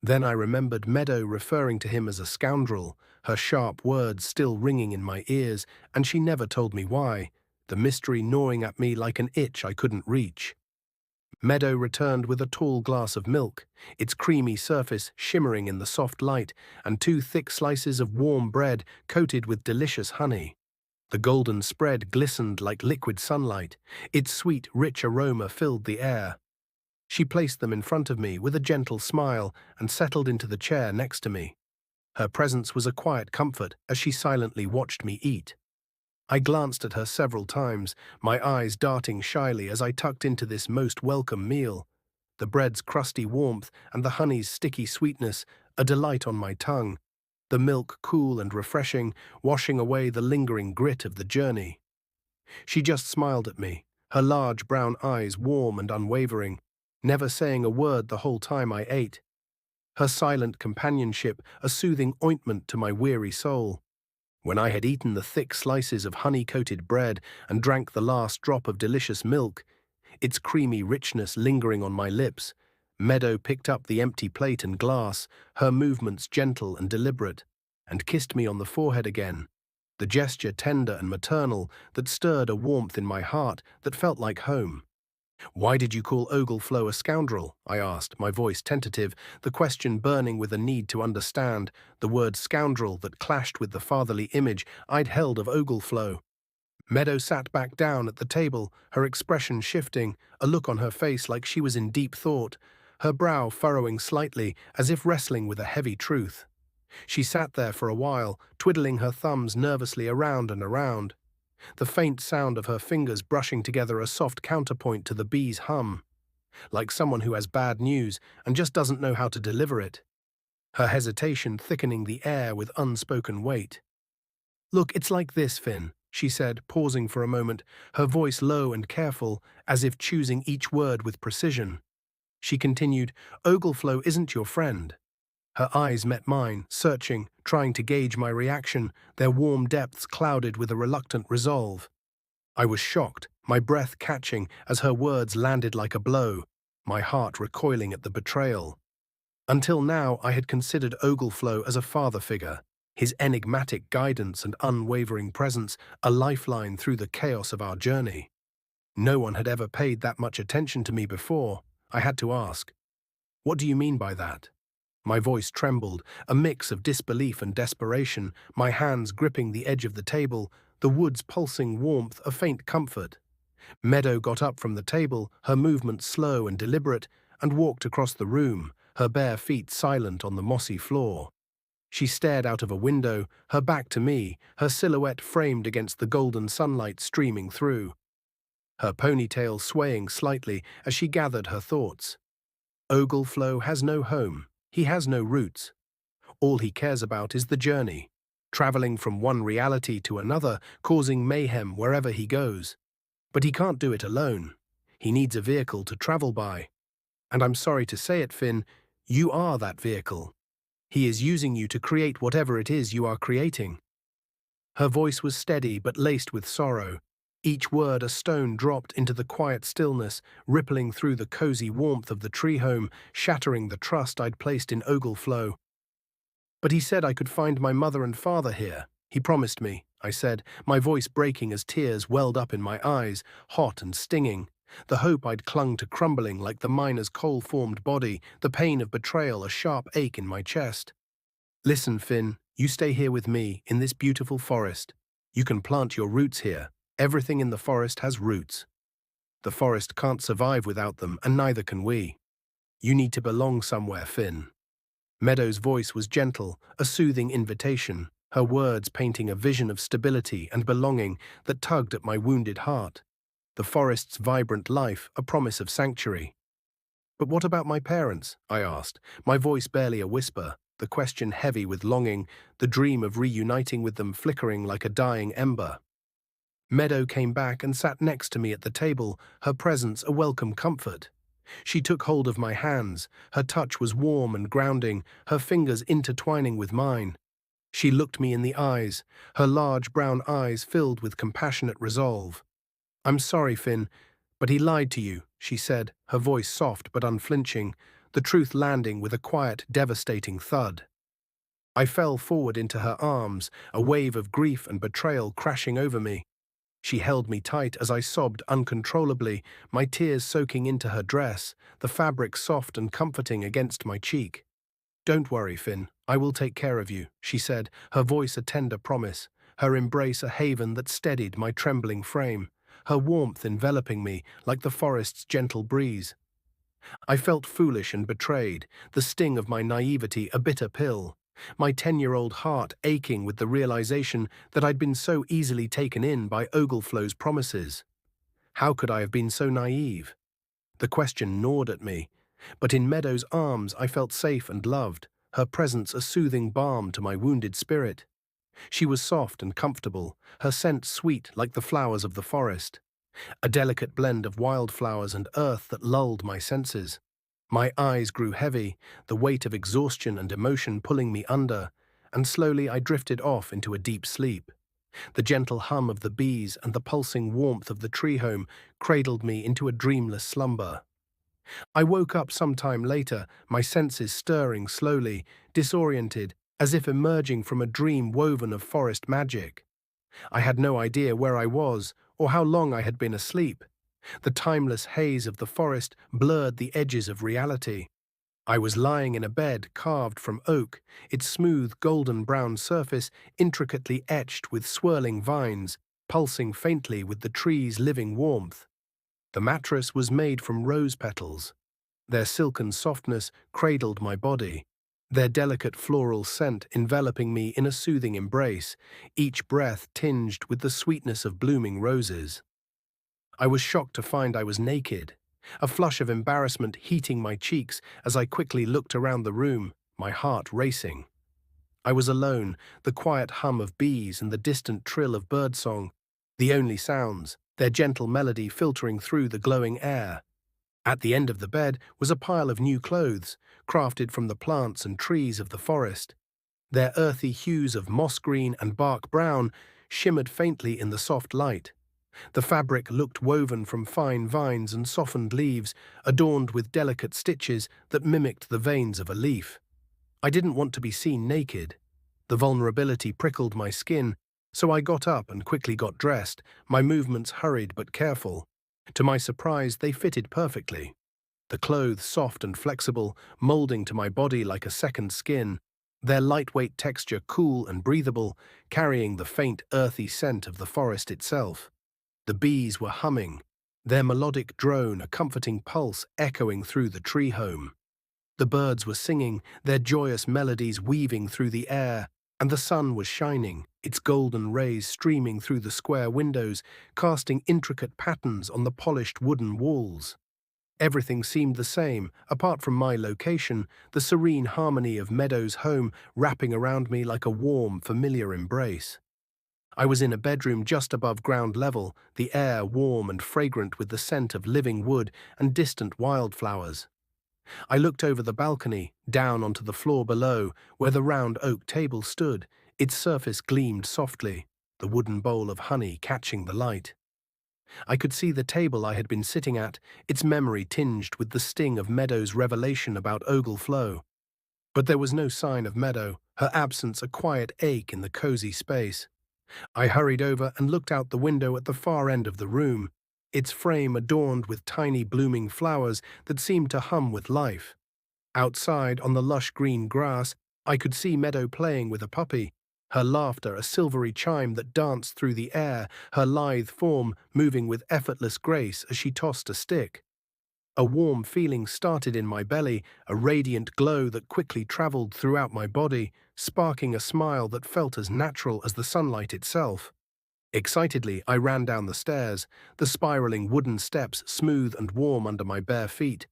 Then I remembered Meadow referring to him as a scoundrel, her sharp words still ringing in my ears, and she never told me why, the mystery gnawing at me like an itch I couldn't reach. Meadow returned with a tall glass of milk, its creamy surface shimmering in the soft light, and 2 thick slices of warm bread coated with delicious honey. The golden spread glistened like liquid sunlight, its sweet, rich aroma filled the air. She placed them in front of me with a gentle smile and settled into the chair next to me. Her presence was a quiet comfort as she silently watched me eat. I glanced at her several times, my eyes darting shyly as I tucked into this most welcome meal. The bread's crusty warmth and the honey's sticky sweetness, a delight on my tongue. The milk cool and refreshing, washing away the lingering grit of the journey. She just smiled at me, her large brown eyes warm and unwavering, never saying a word the whole time I ate. Her silent companionship a soothing ointment to my weary soul. When I had eaten the thick slices of honey-coated bread and drank the last drop of delicious milk, its creamy richness lingering on my lips, Meadow picked up the empty plate and glass, her movements gentle and deliberate, and kissed me on the forehead again, the gesture tender and maternal that stirred a warmth in my heart that felt like home. "Why did you call Ogleflow a scoundrel?" I asked, my voice tentative, the question burning with a need to understand, the word scoundrel that clashed with the fatherly image I'd held of Ogleflow. Meadow sat back down at the table, her expression shifting, a look on her face like she was in deep thought, her brow furrowing slightly as if wrestling with a heavy truth. She sat there for a while, twiddling her thumbs nervously around and around, the faint sound of her fingers brushing together a soft counterpoint to the bee's hum, like someone who has bad news and just doesn't know how to deliver it, her hesitation thickening the air with unspoken weight. "Look, it's like this, Finn," she said, pausing for a moment, her voice low and careful, as if choosing each word with precision. She continued, Ogleflow isn't your friend. Her eyes met mine, searching, trying to gauge my reaction, their warm depths clouded with a reluctant resolve. I was shocked, my breath catching as her words landed like a blow, my heart recoiling at the betrayal. Until now, I had considered Ogleflow as a father figure, his enigmatic guidance and unwavering presence a lifeline through the chaos of our journey. No one had ever paid that much attention to me before. I had to ask, what do you mean by that? My voice trembled, a mix of disbelief and desperation, my hands gripping the edge of the table, the wood's pulsing warmth a faint comfort. Meadow got up from the table, her movements slow and deliberate, and walked across the room, her bare feet silent on the mossy floor. She stared out of a window, her back to me, her silhouette framed against the golden sunlight streaming through, her ponytail swaying slightly as she gathered her thoughts. Ogleflow has no home, he has no roots. All he cares about is the journey, traveling from one reality to another, causing mayhem wherever he goes. But he can't do it alone. He needs a vehicle to travel by. And I'm sorry to say it, Finn, you are that vehicle. He is using you to create whatever it is you are creating. Her voice was steady but laced with sorrow, each word a stone dropped into the quiet stillness, rippling through the cozy warmth of the tree home, shattering the trust I'd placed in Ogleflow. But he said I could find my mother and father here. He promised me, I said, my voice breaking as tears welled up in my eyes, hot and stinging. The hope I'd clung to crumbling like the miner's coal-formed body, the pain of betrayal a sharp ache in my chest. Listen, Finn, you stay here with me, in this beautiful forest. You can plant your roots here. Everything in the forest has roots. The forest can't survive without them, and neither can we. You need to belong somewhere, Finn. Meadow's voice was gentle, a soothing invitation, her words painting a vision of stability and belonging that tugged at my wounded heart. The forest's vibrant life, a promise of sanctuary. But what about my parents? I asked, my voice barely a whisper, the question heavy with longing, the dream of reuniting with them flickering like a dying ember. Meadow came back and sat next to me at the table, her presence a welcome comfort. She took hold of my hands, her touch was warm and grounding, her fingers intertwining with mine. She looked me in the eyes, her large brown eyes filled with compassionate resolve. I'm sorry, Finn, but he lied to you, she said, her voice soft but unflinching, the truth landing with a quiet, devastating thud. I fell forward into her arms, a wave of grief and betrayal crashing over me. She held me tight as I sobbed uncontrollably, my tears soaking into her dress, the fabric soft and comforting against my cheek. Don't worry, Finn, I will take care of you, she said, her voice a tender promise, her embrace a haven that steadied my trembling frame, her warmth enveloping me like the forest's gentle breeze. I felt foolish and betrayed, the sting of my naivety a bitter pill, my 10-year-old heart aching with the realization that I'd been so easily taken in by Ogleflow's promises. How could I have been so naive? The question gnawed at me, but in Meadow's arms I felt safe and loved, her presence a soothing balm to my wounded spirit. She was soft and comfortable, her scent sweet like the flowers of the forest, a delicate blend of wildflowers and earth that lulled my senses. My eyes grew heavy, the weight of exhaustion and emotion pulling me under, and slowly I drifted off into a deep sleep. The gentle hum of the bees and the pulsing warmth of the tree home cradled me into a dreamless slumber. I woke up some time later, my senses stirring slowly, disoriented, as if emerging from a dream woven of forest magic. I had no idea where I was or how long I had been asleep. The timeless haze of the forest blurred the edges of reality. I was lying in a bed carved from oak, its smooth golden-brown surface intricately etched with swirling vines, pulsing faintly with the tree's living warmth. The mattress was made from rose petals. Their silken softness cradled my body, their delicate floral scent enveloping me in a soothing embrace, each breath tinged with the sweetness of blooming roses. I was shocked to find I was naked, a flush of embarrassment heating my cheeks as I quickly looked around the room, my heart racing. I was alone, the quiet hum of bees and the distant trill of birdsong The only sounds, their gentle melody filtering through the glowing air. At the end of the bed was a pile of new clothes, crafted from the plants and trees of the forest. Their earthy hues of moss green and bark brown shimmered faintly in the soft light. The fabric looked woven from fine vines and softened leaves, adorned with delicate stitches that mimicked the veins of a leaf. I didn't want to be seen naked. The vulnerability prickled my skin, so I got up and quickly got dressed, my movements hurried but careful. To my surprise, they fitted perfectly. The clothes soft and flexible, molding to my body like a second skin, their lightweight texture cool and breathable, carrying the faint, earthy scent of the forest itself. The bees were humming, their melodic drone a comforting pulse echoing through the tree home. The birds were singing, their joyous melodies weaving through the air, and the sun was shining, its golden rays streaming through the square windows, casting intricate patterns on the polished wooden walls. Everything seemed the same, apart from my location, the serene harmony of Meadow's home wrapping around me like a warm, familiar embrace. I was in a bedroom just above ground level, the air warm and fragrant with the scent of living wood and distant wildflowers. I looked over the balcony, down onto the floor below, where the round oak table stood. Its surface gleamed softly, the wooden bowl of honey catching the light. I could see the table I had been sitting at, its memory tinged with the sting of Meadow's revelation about Ogleflow. But there was no sign of Meadow, her absence a quiet ache in the cozy space. I hurried over and looked out the window at the far end of the room, its frame adorned with tiny blooming flowers that seemed to hum with life. Outside, on the lush green grass, I could see Meadow playing with a puppy, her laughter a silvery chime that danced through the air, her lithe form moving with effortless grace as she tossed a stick. A warm feeling started in my belly, a radiant glow that quickly traveled throughout my body, sparking a smile that felt as natural as the sunlight itself. Excitedly, I ran down the stairs, the spiraling wooden steps smooth and warm under my bare feet,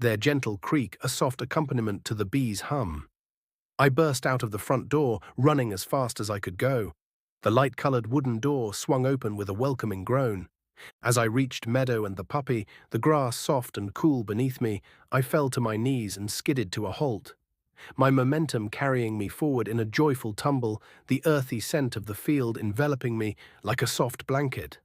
their gentle creak a soft accompaniment to the bees' hum. I burst out of the front door, running as fast as I could go. The light-colored wooden door swung open with a welcoming groan. As I reached Meadow and the puppy, the grass soft and cool beneath me, I fell to my knees and skidded to a halt. My momentum carrying me forward in a joyful tumble, the earthy scent of the field enveloping me like a soft blanket.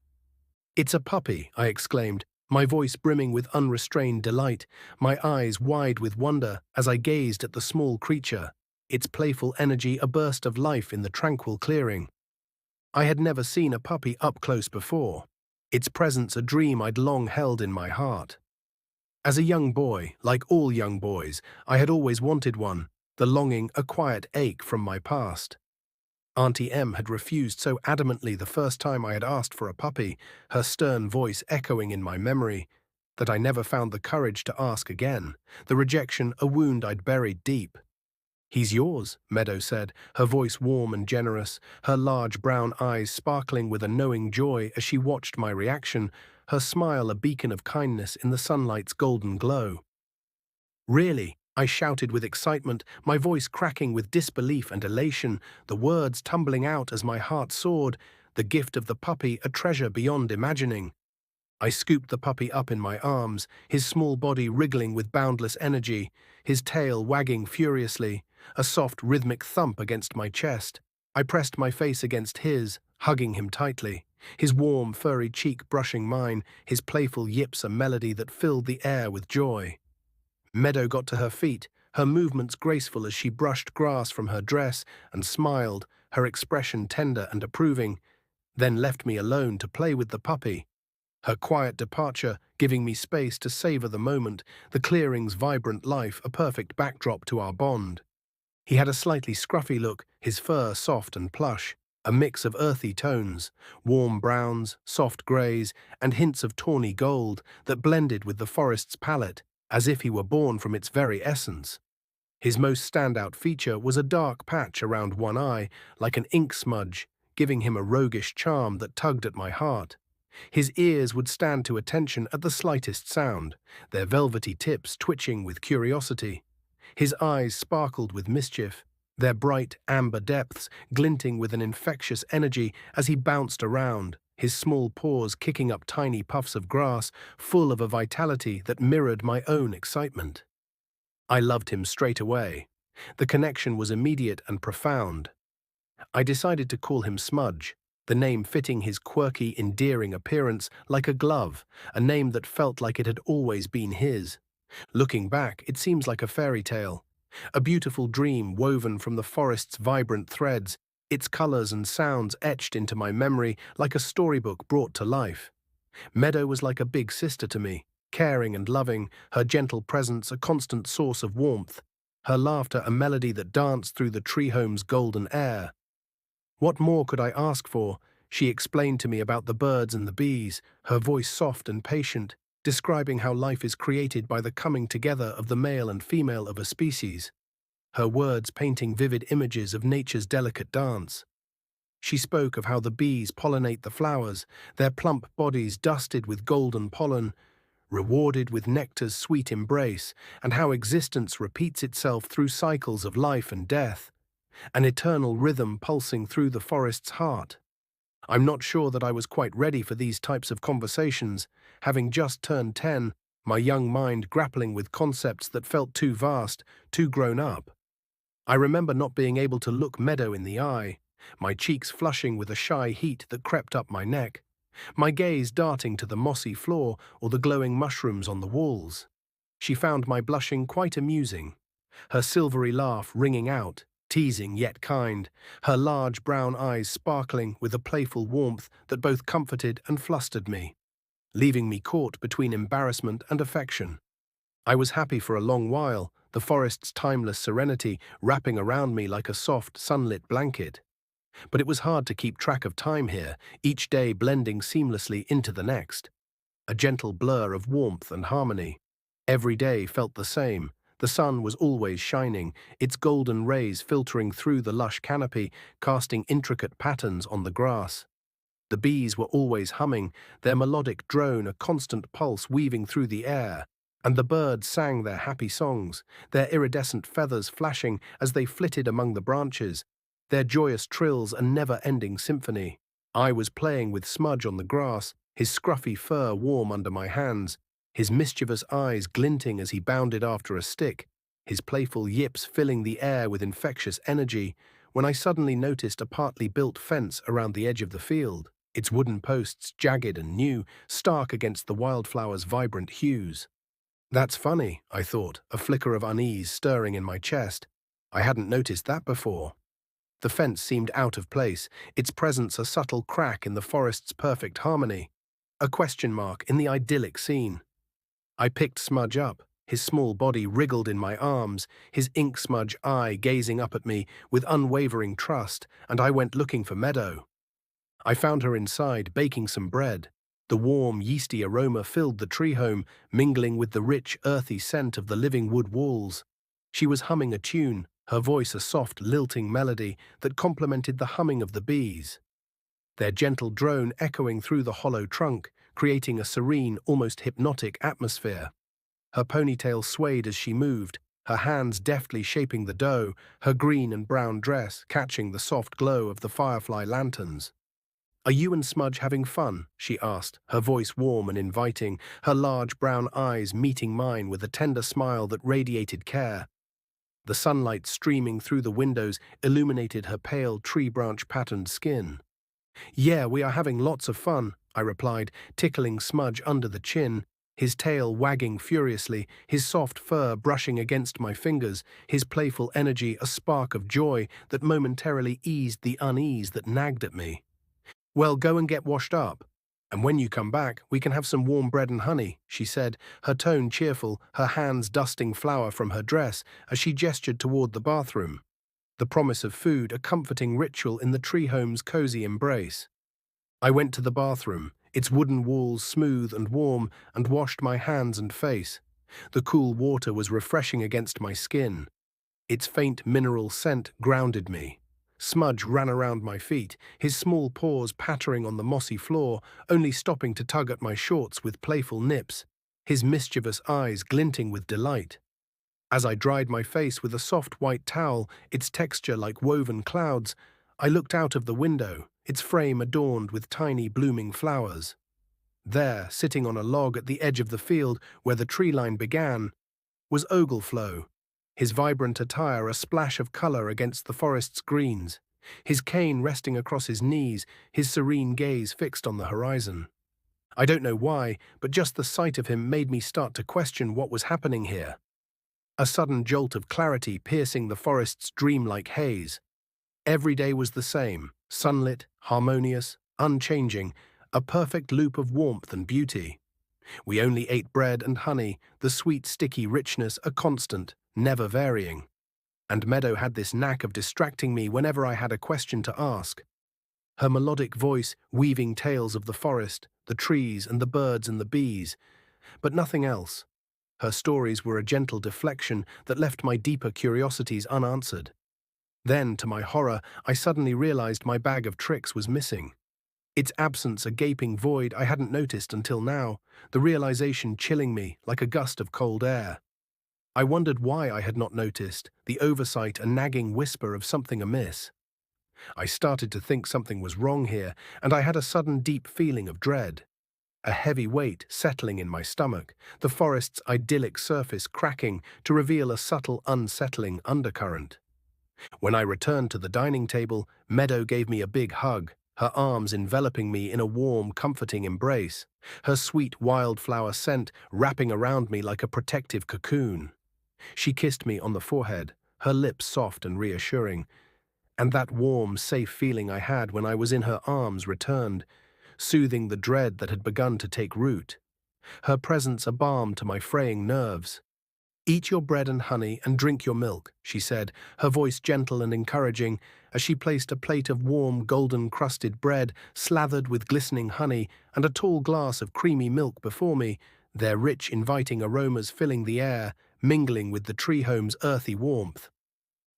"It's a puppy," I exclaimed, my voice brimming with unrestrained delight, my eyes wide with wonder as I gazed at the small creature, its playful energy a burst of life in the tranquil clearing. I had never seen a puppy up close before, its presence a dream I'd long held in my heart. As a young boy, like all young boys, I had always wanted one, the longing a quiet ache from my past. Auntie M had refused so adamantly the first time I had asked for a puppy, her stern voice echoing in my memory, that I never found the courage to ask again, the rejection a wound I'd buried deep. "He's yours," Meadow said, her voice warm and generous, her large brown eyes sparkling with a knowing joy as she watched my reaction, her smile a beacon of kindness in the sunlight's golden glow. "Really?" I shouted with excitement, my voice cracking with disbelief and elation, the words tumbling out as my heart soared, the gift of the puppy a treasure beyond imagining. I scooped the puppy up in my arms, his small body wriggling with boundless energy, his tail wagging furiously, a soft rhythmic thump against my chest. I pressed my face against his, hugging him tightly, his warm, furry cheek brushing mine, his playful yips a melody that filled the air with joy. Meadow got to her feet, her movements graceful as she brushed grass from her dress and smiled, her expression tender and approving, then left me alone to play with the puppy, her quiet departure giving me space to savor the moment, the clearing's vibrant life a perfect backdrop to our bond. He had a slightly scruffy look, his fur soft and plush, a mix of earthy tones, warm browns, soft greys, and hints of tawny gold that blended with the forest's palette, as if he were born from its very essence. His most standout feature was a dark patch around one eye, like an ink smudge, giving him a roguish charm that tugged at my heart. His ears would stand to attention at the slightest sound, their velvety tips twitching with curiosity. His eyes sparkled with mischief, their bright amber depths glinting with an infectious energy as he bounced around, his small paws kicking up tiny puffs of grass, full of a vitality that mirrored my own excitement. I loved him straight away. The connection was immediate and profound. I decided to call him Smudge, the name fitting his quirky, endearing appearance like a glove, a name that felt like it had always been his. Looking back, it seems like a fairy tale, a beautiful dream woven from the forest's vibrant threads, its colors and sounds etched into my memory like a storybook brought to life. Meadow was like a big sister to me, caring and loving, her gentle presence a constant source of warmth, her laughter a melody that danced through the tree home's golden air. What more could I ask for? She explained to me about the birds and the bees, her voice soft and patient, describing how life is created by the coming together of the male and female of a species, her words painting vivid images of nature's delicate dance. She spoke of how the bees pollinate the flowers, their plump bodies dusted with golden pollen, rewarded with nectar's sweet embrace, and how existence repeats itself through cycles of life and death, an eternal rhythm pulsing through the forest's heart. I'm not sure that I was quite ready for these types of conversations, having just turned 10, my young mind grappling with concepts that felt too vast, too grown up. I remember not being able to look Meadow in the eye, my cheeks flushing with a shy heat that crept up my neck, my gaze darting to the mossy floor or the glowing mushrooms on the walls. She found my blushing quite amusing, her silvery laugh ringing out, teasing yet kind, her large brown eyes sparkling with a playful warmth that both comforted and flustered me, leaving me caught between embarrassment and affection. I was happy for a long while, the forest's timeless serenity wrapping around me like a soft, sunlit blanket. But it was hard to keep track of time here, each day blending seamlessly into the next, a gentle blur of warmth and harmony. Every day felt the same. The sun was always shining, its golden rays filtering through the lush canopy, casting intricate patterns on the grass. The bees were always humming, their melodic drone a constant pulse weaving through the air, and the birds sang their happy songs, their iridescent feathers flashing as they flitted among the branches, their joyous trills a never-ending symphony. I was playing with Smudge on the grass, his scruffy fur warm under my hands, his mischievous eyes glinting as he bounded after a stick, his playful yips filling the air with infectious energy, when I suddenly noticed a partly built fence around the edge of the field, its wooden posts jagged and new, stark against the wildflower's vibrant hues. That's funny, I thought, a flicker of unease stirring in my chest. I hadn't noticed that before. The fence seemed out of place, its presence a subtle crack in the forest's perfect harmony, a question mark in the idyllic scene. I picked Smudge up, his small body wriggled in my arms, his ink-smudge eye gazing up at me with unwavering trust, and I went looking for Meadow. I found her inside, baking some bread. The warm, yeasty aroma filled the tree home, mingling with the rich, earthy scent of the living wood walls. She was humming a tune, her voice a soft, lilting melody that complemented the humming of the bees, their gentle drone echoing through the hollow trunk, creating a serene, almost hypnotic atmosphere. Her ponytail swayed as she moved, her hands deftly shaping the dough, her green and brown dress catching the soft glow of the firefly lanterns. "Are you and Smudge having fun?" she asked, her voice warm and inviting, her large brown eyes meeting mine with a tender smile that radiated care. The sunlight streaming through the windows illuminated her pale, tree-branch-patterned skin. "Yeah, we are having lots of fun," I replied, tickling Smudge under the chin, his tail wagging furiously, his soft fur brushing against my fingers, his playful energy a spark of joy that momentarily eased the unease that nagged at me. "Well, go and get washed up. And when you come back, we can have some warm bread and honey," she said, her tone cheerful, her hands dusting flour from her dress as she gestured toward the bathroom. The promise of food a comforting ritual in the tree home's cozy embrace. I went to the bathroom, its wooden walls smooth and warm, and washed my hands and face. The cool water was refreshing against my skin. Its faint mineral scent grounded me. Smudge ran around my feet, his small paws pattering on the mossy floor, only stopping to tug at my shorts with playful nips, his mischievous eyes glinting with delight. As I dried my face with a soft white towel, its texture like woven clouds, I looked out of the window, its frame adorned with tiny blooming flowers. There, sitting on a log at the edge of the field where the tree line began, was Ogleflow, his vibrant attire a splash of colour against the forest's greens, his cane resting across his knees, his serene gaze fixed on the horizon. I don't know why, but just the sight of him made me start to question what was happening here. A sudden jolt of clarity piercing the forest's dreamlike haze. Every day was the same, sunlit, harmonious, unchanging, a perfect loop of warmth and beauty. We only ate bread and honey, the sweet, sticky richness a constant, never varying. And Meadow had this knack of distracting me whenever I had a question to ask. Her melodic voice weaving tales of the forest, the trees and the birds and the bees, but nothing else. Her stories were a gentle deflection that left my deeper curiosities unanswered. Then, to my horror, I suddenly realized my bag of tricks was missing. Its absence a gaping void I hadn't noticed until now, the realization chilling me like a gust of cold air. I wondered why I had not noticed, the oversight a nagging whisper of something amiss. I started to think something was wrong here, and I had a sudden deep feeling of dread. A heavy weight settling in my stomach, the forest's idyllic surface cracking to reveal a subtle, unsettling undercurrent. When I returned to the dining table, Meadow gave me a big hug, her arms enveloping me in a warm, comforting embrace, her sweet wildflower scent wrapping around me like a protective cocoon. She kissed me on the forehead, her lips soft and reassuring, and that warm, safe feeling I had when I was in her arms returned, soothing the dread that had begun to take root. Her presence a balm to my fraying nerves. "Eat your bread and honey and drink your milk," she said, her voice gentle and encouraging, as she placed a plate of warm, golden-crusted bread slathered with glistening honey and a tall glass of creamy milk before me, their rich, inviting aromas filling the air, mingling with the tree home's earthy warmth.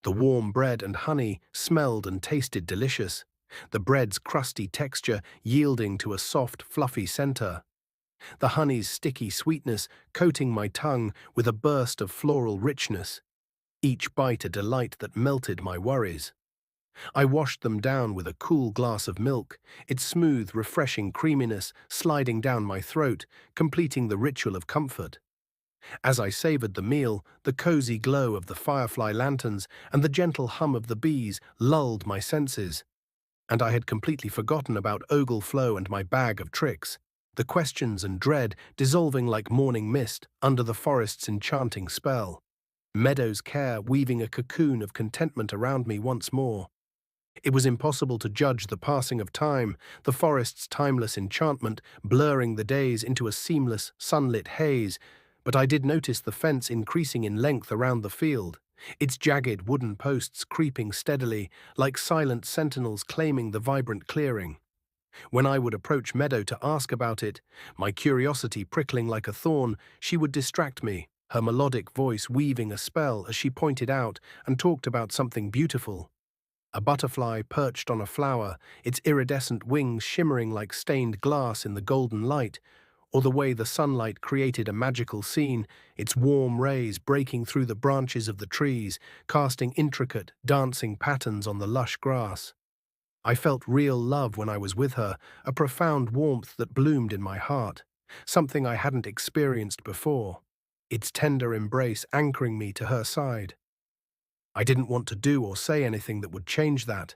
The warm bread and honey smelled and tasted delicious, the bread's crusty texture yielding to a soft, fluffy center. The honey's sticky sweetness coating my tongue with a burst of floral richness, each bite a delight that melted my worries. I washed them down with a cool glass of milk, its smooth, refreshing creaminess sliding down my throat, completing the ritual of comfort. As I savored the meal, the cozy glow of the firefly lanterns and the gentle hum of the bees lulled my senses, and I had completely forgotten about Ogleflow and my bag of tricks, the questions and dread dissolving like morning mist under the forest's enchanting spell, Meadow's care weaving a cocoon of contentment around me once more. It was impossible to judge the passing of time, the forest's timeless enchantment blurring the days into a seamless, sunlit haze, but I did notice the fence increasing in length around the field, its jagged wooden posts creeping steadily, like silent sentinels claiming the vibrant clearing. When I would approach Meadow to ask about it, my curiosity prickling like a thorn, she would distract me, her melodic voice weaving a spell as she pointed out and talked about something beautiful. A butterfly perched on a flower, its iridescent wings shimmering like stained glass in the golden light, or the way the sunlight created a magical scene, its warm rays breaking through the branches of the trees, casting intricate, dancing patterns on the lush grass. I felt real love when I was with her, a profound warmth that bloomed in my heart, something I hadn't experienced before, its tender embrace anchoring me to her side. I didn't want to do or say anything that would change that,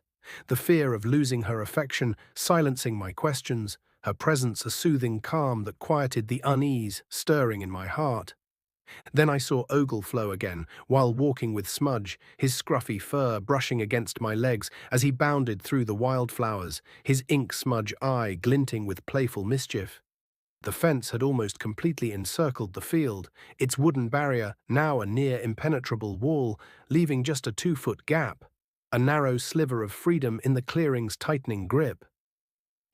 the fear of losing her affection silencing my questions, her presence a soothing calm that quieted the unease stirring in my heart. Then I saw Ogleflow again, while walking with Smudge, his scruffy fur brushing against my legs as he bounded through the wildflowers, his ink-smudge eye glinting with playful mischief. The fence had almost completely encircled the field, its wooden barrier now a near-impenetrable wall, leaving just a 2-foot gap, a narrow sliver of freedom in the clearing's tightening grip.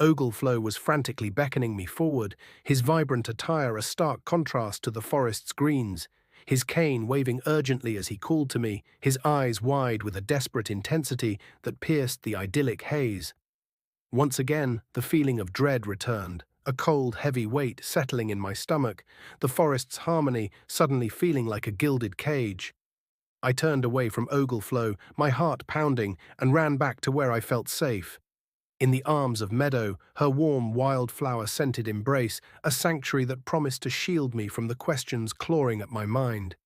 Ogleflow was frantically beckoning me forward, his vibrant attire a stark contrast to the forest's greens, his cane waving urgently as he called to me, his eyes wide with a desperate intensity that pierced the idyllic haze. Once again, the feeling of dread returned, a cold, heavy weight settling in my stomach, the forest's harmony suddenly feeling like a gilded cage. I turned away from Ogleflow, my heart pounding, and ran back to where I felt safe. In the arms of Meadow, her warm, wildflower-scented embrace, a sanctuary that promised to shield me from the questions clawing at my mind.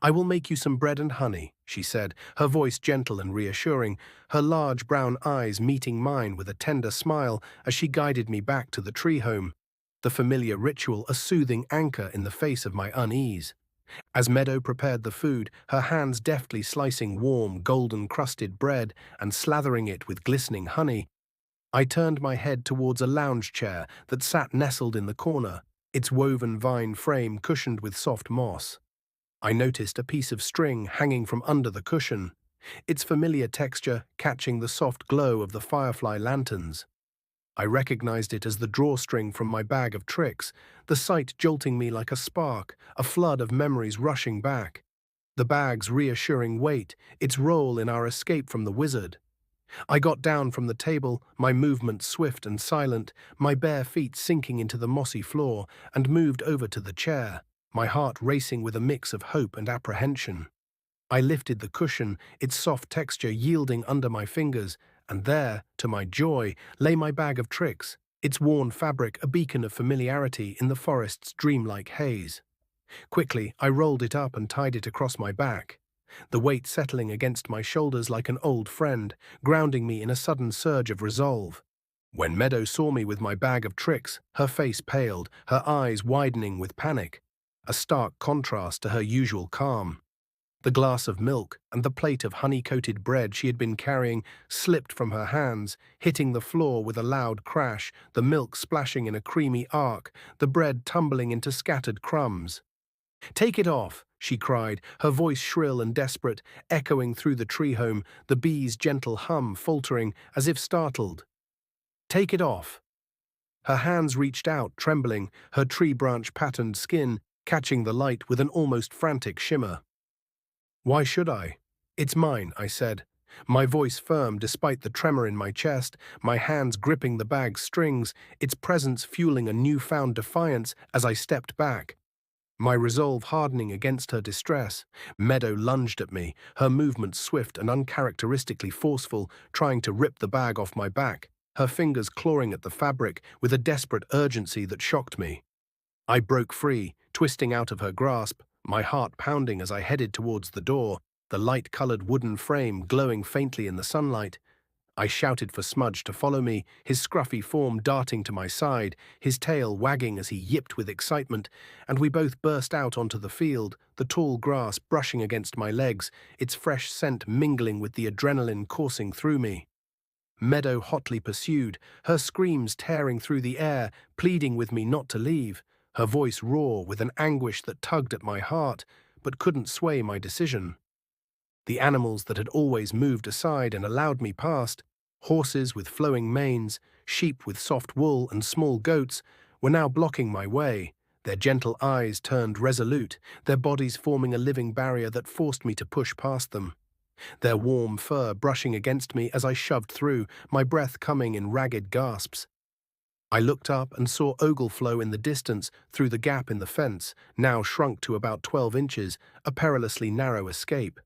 "I will make you some bread and honey," she said, her voice gentle and reassuring, her large brown eyes meeting mine with a tender smile as she guided me back to the tree home, the familiar ritual a soothing anchor in the face of my unease. As Meadow prepared the food, her hands deftly slicing warm, golden-crusted bread and slathering it with glistening honey, I turned my head towards a lounge chair that sat nestled in the corner, its woven vine frame cushioned with soft moss. I noticed a piece of string hanging from under the cushion, its familiar texture catching the soft glow of the firefly lanterns. I recognized it as the drawstring from my bag of tricks, the sight jolting me like a spark, a flood of memories rushing back. The bag's reassuring weight, its role in our escape from the wizard. I got down from the table, my movements swift and silent, my bare feet sinking into the mossy floor, and moved over to the chair, my heart racing with a mix of hope and apprehension. I lifted the cushion, its soft texture yielding under my fingers, and there, to my joy, lay my bag of tricks, its worn fabric a beacon of familiarity in the forest's dreamlike haze. Quickly, I rolled it up and tied it across my back, the weight settling against my shoulders like an old friend, grounding me in a sudden surge of resolve. When Meadow saw me with my bag of tricks, her face paled, her eyes widening with panic, a stark contrast to her usual calm. The glass of milk and the plate of honey-coated bread she had been carrying slipped from her hands, hitting the floor with a loud crash, the milk splashing in a creamy arc, the bread tumbling into scattered crumbs. "Take it off," she cried, her voice shrill and desperate, echoing through the tree home, the bees' gentle hum faltering as if startled. "Take it off." Her hands reached out, trembling, her tree branch-patterned skin catching the light with an almost frantic shimmer. "Why should I? It's mine," I said, my voice firm despite the tremor in my chest, my hands gripping the bag's strings, its presence fueling a newfound defiance as I stepped back. My resolve hardening against her distress, Meadow lunged at me, her movements swift and uncharacteristically forceful, trying to rip the bag off my back, her fingers clawing at the fabric with a desperate urgency that shocked me. I broke free, twisting out of her grasp, my heart pounding as I headed towards the door, the light-colored wooden frame glowing faintly in the sunlight. I shouted for Smudge to follow me, his scruffy form darting to my side, his tail wagging as he yipped with excitement, and we both burst out onto the field, the tall grass brushing against my legs, its fresh scent mingling with the adrenaline coursing through me. Meadow hotly pursued, her screams tearing through the air, pleading with me not to leave, her voice raw with an anguish that tugged at my heart, but couldn't sway my decision. The animals that had always moved aside and allowed me past, horses with flowing manes, sheep with soft wool, and small goats, were now blocking my way, their gentle eyes turned resolute, their bodies forming a living barrier that forced me to push past them. Their warm fur brushing against me as I shoved through, my breath coming in ragged gasps. I looked up and saw Ogleflow in the distance through the gap in the fence, now shrunk to about 12 inches, a perilously narrow escape.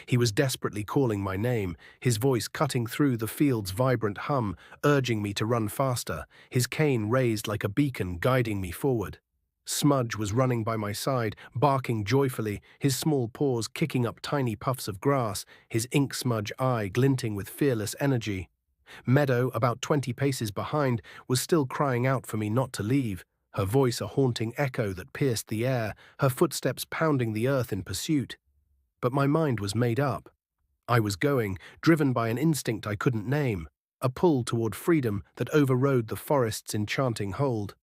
He was desperately calling my name, his voice cutting through the field's vibrant hum, urging me to run faster, his cane raised like a beacon guiding me forward. Smudge was running by my side, barking joyfully, his small paws kicking up tiny puffs of grass, his ink-smudge eye glinting with fearless energy. Meadow, about 20 paces behind, was still crying out for me not to leave, her voice a haunting echo that pierced the air, her footsteps pounding the earth in pursuit. But my mind was made up. I was going, driven by an instinct I couldn't name, a pull toward freedom that overrode the forest's enchanting hold.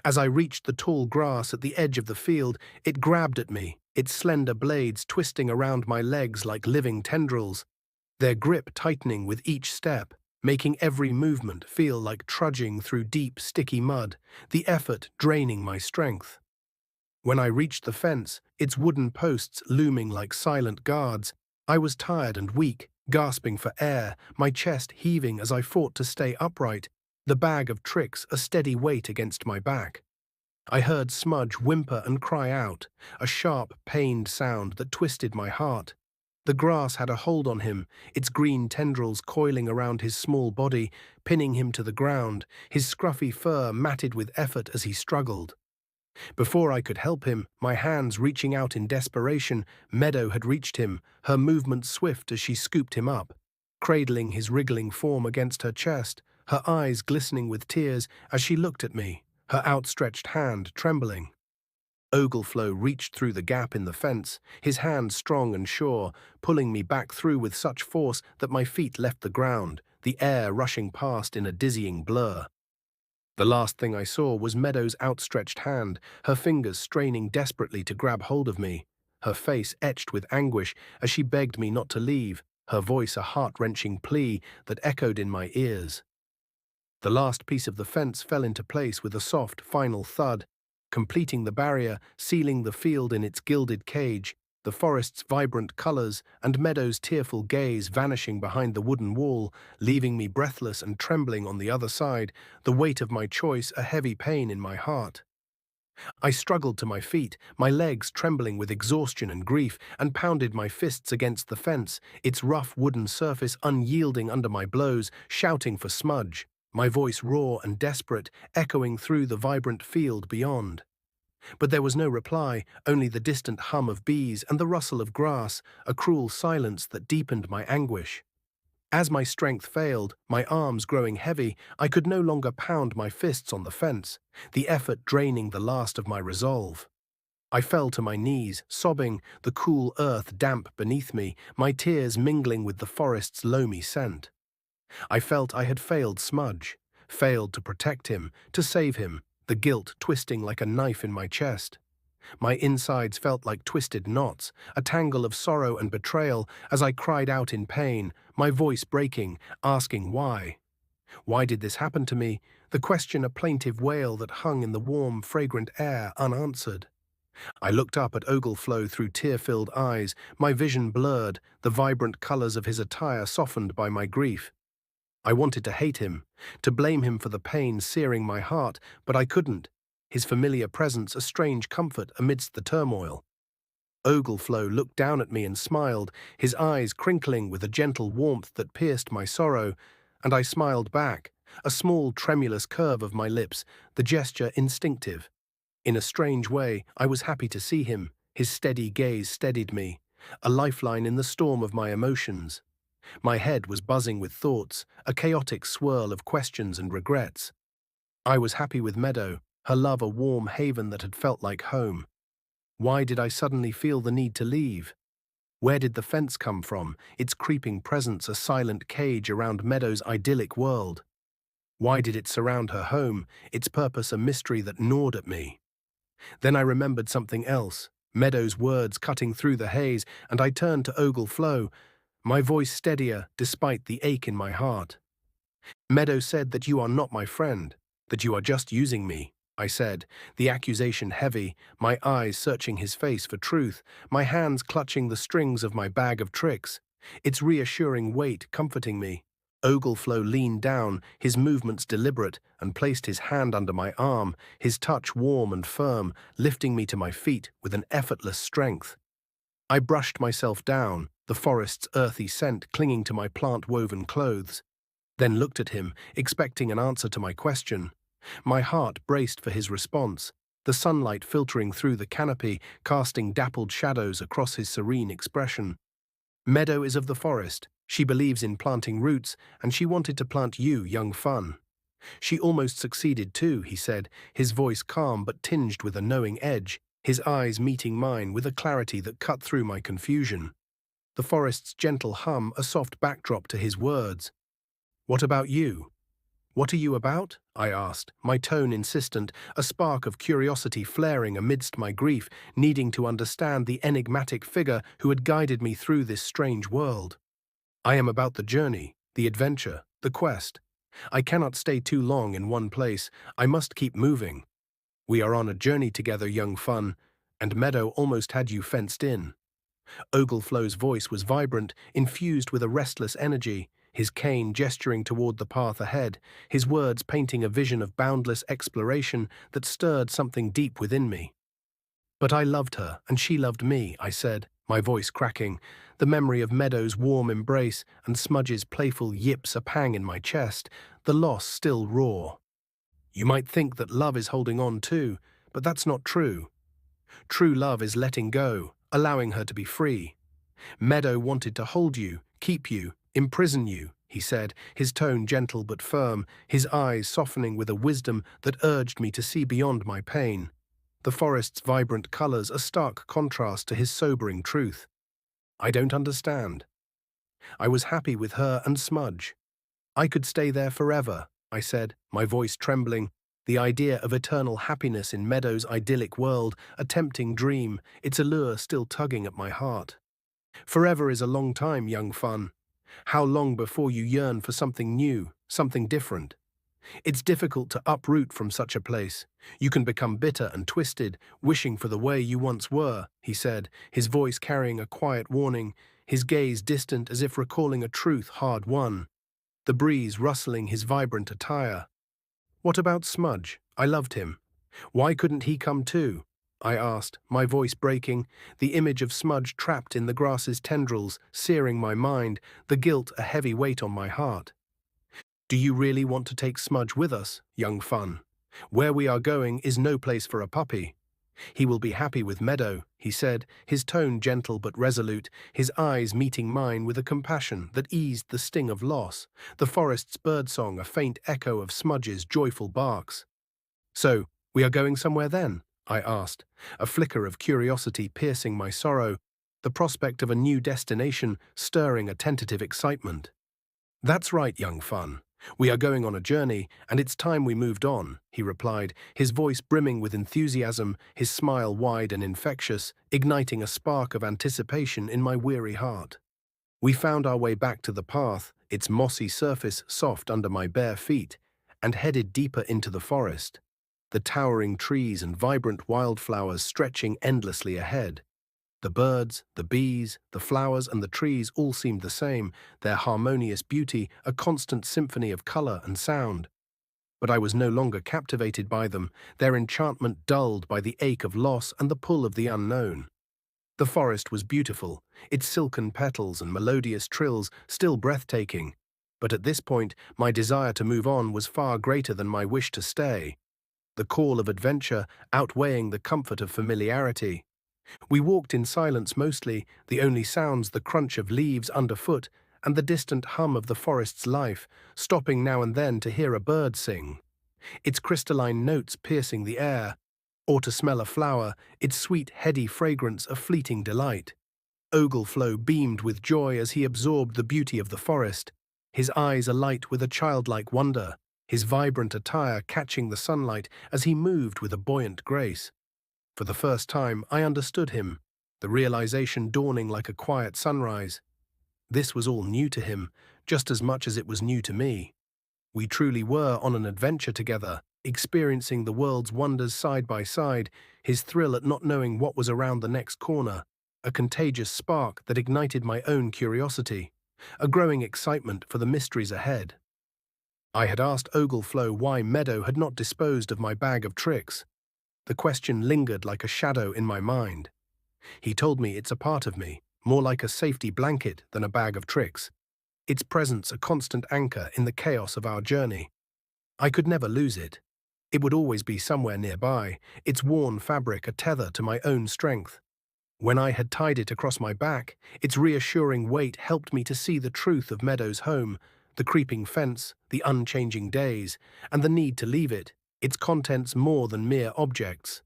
As I reached the tall grass at the edge of the field, it grabbed at me, its slender blades twisting around my legs like living tendrils, their grip tightening with each step, making every movement feel like trudging through deep, sticky mud, the effort draining my strength. When I reached the fence, its wooden posts looming like silent guards, I was tired and weak, gasping for air, my chest heaving as I fought to stay upright, the bag of tricks a steady weight against my back. I heard Smudge whimper and cry out, a sharp, pained sound that twisted my heart. The grass had a hold on him, its green tendrils coiling around his small body, pinning him to the ground, his scruffy fur matted with effort as he struggled. Before I could help him, my hands reaching out in desperation, Meadow had reached him, her movements swift as she scooped him up, cradling his wriggling form against her chest, her eyes glistening with tears as she looked at me, her outstretched hand trembling. Ogleflow reached through the gap in the fence, his hand strong and sure, pulling me back through with such force that my feet left the ground, the air rushing past in a dizzying blur. The last thing I saw was Meadow's outstretched hand, her fingers straining desperately to grab hold of me, her face etched with anguish as she begged me not to leave, her voice a heart-wrenching plea that echoed in my ears. The last piece of the fence fell into place with a soft, final thud, completing the barrier, sealing the field in its gilded cage, the forest's vibrant colors and Meadow's tearful gaze vanishing behind the wooden wall, leaving me breathless and trembling on the other side, the weight of my choice a heavy pain in my heart. I struggled to my feet, my legs trembling with exhaustion and grief, and pounded my fists against the fence, its rough wooden surface unyielding under my blows, shouting for Smudge, my voice raw and desperate, echoing through the vibrant field beyond. But there was no reply, only the distant hum of bees and the rustle of grass, a cruel silence that deepened my anguish. As my strength failed, my arms growing heavy, I could no longer pound my fists on the fence, the effort draining the last of my resolve. I fell to my knees, sobbing, the cool earth damp beneath me, my tears mingling with the forest's loamy scent. I felt I had failed Smudge, failed to protect him, to save him, the guilt twisting like a knife in my chest. My insides felt like twisted knots, a tangle of sorrow and betrayal as I cried out in pain, my voice breaking, asking why. Why did this happen to me? The question a plaintive wail that hung in the warm, fragrant air unanswered. I looked up at Ogleflow through tear-filled eyes, my vision blurred, the vibrant colors of his attire softened by my grief. I wanted to hate him, to blame him for the pain searing my heart, but I couldn't, his familiar presence a strange comfort amidst the turmoil. Ogleflow looked down at me and smiled, his eyes crinkling with a gentle warmth that pierced my sorrow, and I smiled back, a small tremulous curve of my lips, the gesture instinctive. In a strange way, I was happy to see him, his steady gaze steadied me, a lifeline in the storm of my emotions. My head was buzzing with thoughts, a chaotic swirl of questions and regrets. I was happy with Meadow, her love a warm haven that had felt like home. Why did I suddenly feel the need to leave? Where did the fence come from, its creeping presence a silent cage around Meadow's idyllic world? Why did it surround her home, its purpose a mystery that gnawed at me? Then I remembered something else, Meadow's words cutting through the haze, and I turned to Ogleflow, my voice steadier despite the ache in my heart. Meadow said that you are not my friend, that you are just using me, I said, the accusation heavy, my eyes searching his face for truth, my hands clutching the strings of my bag of tricks, its reassuring weight comforting me. Ogleflow leaned down, his movements deliberate, and placed his hand under my arm, his touch warm and firm, lifting me to my feet with an effortless strength. I brushed myself down, the forest's earthy scent clinging to my plant-woven clothes, then looked at him, expecting an answer to my question. My heart braced for his response, the sunlight filtering through the canopy, casting dappled shadows across his serene expression. Meadow is of the forest. She believes in planting roots, and she wanted to plant you, young Fun. She almost succeeded too, he said, his voice calm but tinged with a knowing edge, his eyes meeting mine with a clarity that cut through my confusion. The forest's gentle hum a soft backdrop to his words. What about you? What are you about? I asked, my tone insistent, a spark of curiosity flaring amidst my grief, needing to understand the enigmatic figure who had guided me through this strange world. I am about the journey, the adventure, the quest. I cannot stay too long in one place. I must keep moving. We are on a journey together, young Fun, and Meadow almost had you fenced in. Ogleflow's voice was vibrant, infused with a restless energy, his cane gesturing toward the path ahead, his words painting a vision of boundless exploration that stirred something deep within me. But I loved her, and she loved me, I said, my voice cracking, the memory of Meadow's warm embrace and Smudge's playful yips a pang in my chest, the loss still raw. You might think that love is holding on too, but that's not true. True love is letting go, allowing her to be free. Meadow wanted to hold you, keep you, imprison you, he said, his tone gentle but firm, his eyes softening with a wisdom that urged me to see beyond my pain. The forest's vibrant colors a stark contrast to his sobering truth. I don't understand. I was happy with her and Smudge. I could stay there forever, I said, my voice trembling. The idea of eternal happiness in Meadow's idyllic world, a tempting dream, its allure still tugging at my heart. Forever is a long time, young fun. How long before you yearn for something new, something different? It's difficult to uproot from such a place. You can become bitter and twisted, wishing for the way you once were, he said, his voice carrying a quiet warning, his gaze distant as if recalling a truth hard won. The breeze rustling his vibrant attire. What about Smudge? I loved him. Why couldn't he come too? I asked, my voice breaking, the image of Smudge trapped in the grass's tendrils, searing my mind, the guilt a heavy weight on my heart. Do you really want to take Smudge with us, young fun? Where we are going is no place for a puppy. He will be happy with Meadow, he said, his tone gentle but resolute, his eyes meeting mine with a compassion that eased the sting of loss, the forest's birdsong a faint echo of Smudge's joyful barks. So, we are going somewhere then? I asked, a flicker of curiosity piercing my sorrow, the prospect of a new destination stirring a tentative excitement. That's right, young fun. We are going on a journey, and it's time we moved on, he replied, his voice brimming with enthusiasm, his smile wide and infectious, igniting a spark of anticipation in my weary heart. We found our way back to the path, its mossy surface soft under my bare feet, and headed deeper into the forest, the towering trees and vibrant wildflowers stretching endlessly ahead. The birds, the bees, the flowers and the trees all seemed the same, their harmonious beauty a constant symphony of color and sound. But I was no longer captivated by them, their enchantment dulled by the ache of loss and the pull of the unknown. The forest was beautiful, its silken petals and melodious trills still breathtaking, but at this point my desire to move on was far greater than my wish to stay, the call of adventure outweighing the comfort of familiarity. We walked in silence mostly, the only sounds the crunch of leaves underfoot and the distant hum of the forest's life, stopping now and then to hear a bird sing, its crystalline notes piercing the air, or to smell a flower, its sweet, heady fragrance a fleeting delight. Ogleflow beamed with joy as he absorbed the beauty of the forest, his eyes alight with a childlike wonder, his vibrant attire catching the sunlight as he moved with a buoyant grace. For the first time, I understood him, the realization dawning like a quiet sunrise. This was all new to him, just as much as it was new to me. We truly were on an adventure together, experiencing the world's wonders side by side, his thrill at not knowing what was around the next corner, a contagious spark that ignited my own curiosity, a growing excitement for the mysteries ahead. I had asked Ogleflow why Meadow had not disposed of my bag of tricks. The question lingered like a shadow in my mind. He told me it's a part of me, more like a safety blanket than a bag of tricks, its presence a constant anchor in the chaos of our journey. I could never lose it. It would always be somewhere nearby, its worn fabric a tether to my own strength. When I had tied it across my back, its reassuring weight helped me to see the truth of Meadow's home, the creeping fence, the unchanging days, and the need to leave it, its contents more than mere objects.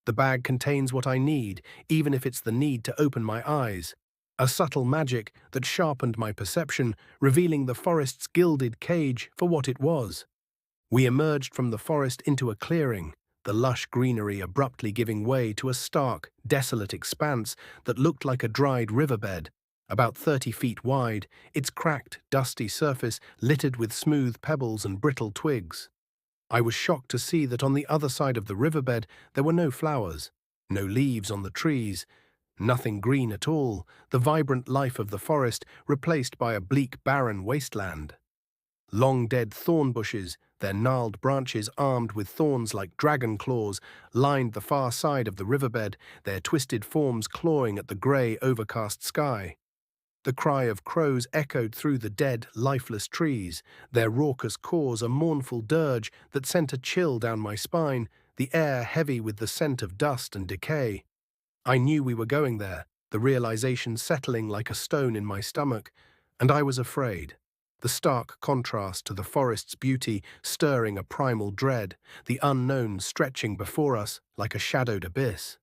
The bag contains what I need, even if it's the need to open my eyes. A subtle magic that sharpened my perception, revealing the forest's gilded cage for what it was. We emerged from the forest into a clearing, the lush greenery abruptly giving way to a stark, desolate expanse that looked like a dried riverbed, about 30 feet wide, its cracked, dusty surface littered with smooth pebbles and brittle twigs. I was shocked to see that on the other side of the riverbed there were no flowers, no leaves on the trees, nothing green at all, the vibrant life of the forest replaced by a bleak, barren wasteland. Long dead thorn bushes, Their gnarled branches, armed with thorns like dragon claws, lined the far side of the riverbed, their twisted forms clawing at the grey, overcast sky. The cry of crows echoed through the dead, lifeless trees, their raucous caws a mournful dirge that sent a chill down my spine, the air heavy with the scent of dust and decay. I knew we were going there, the realization settling like a stone in my stomach, and I was afraid. The stark contrast to the forest's beauty stirring a primal dread, the unknown stretching before us like a shadowed abyss.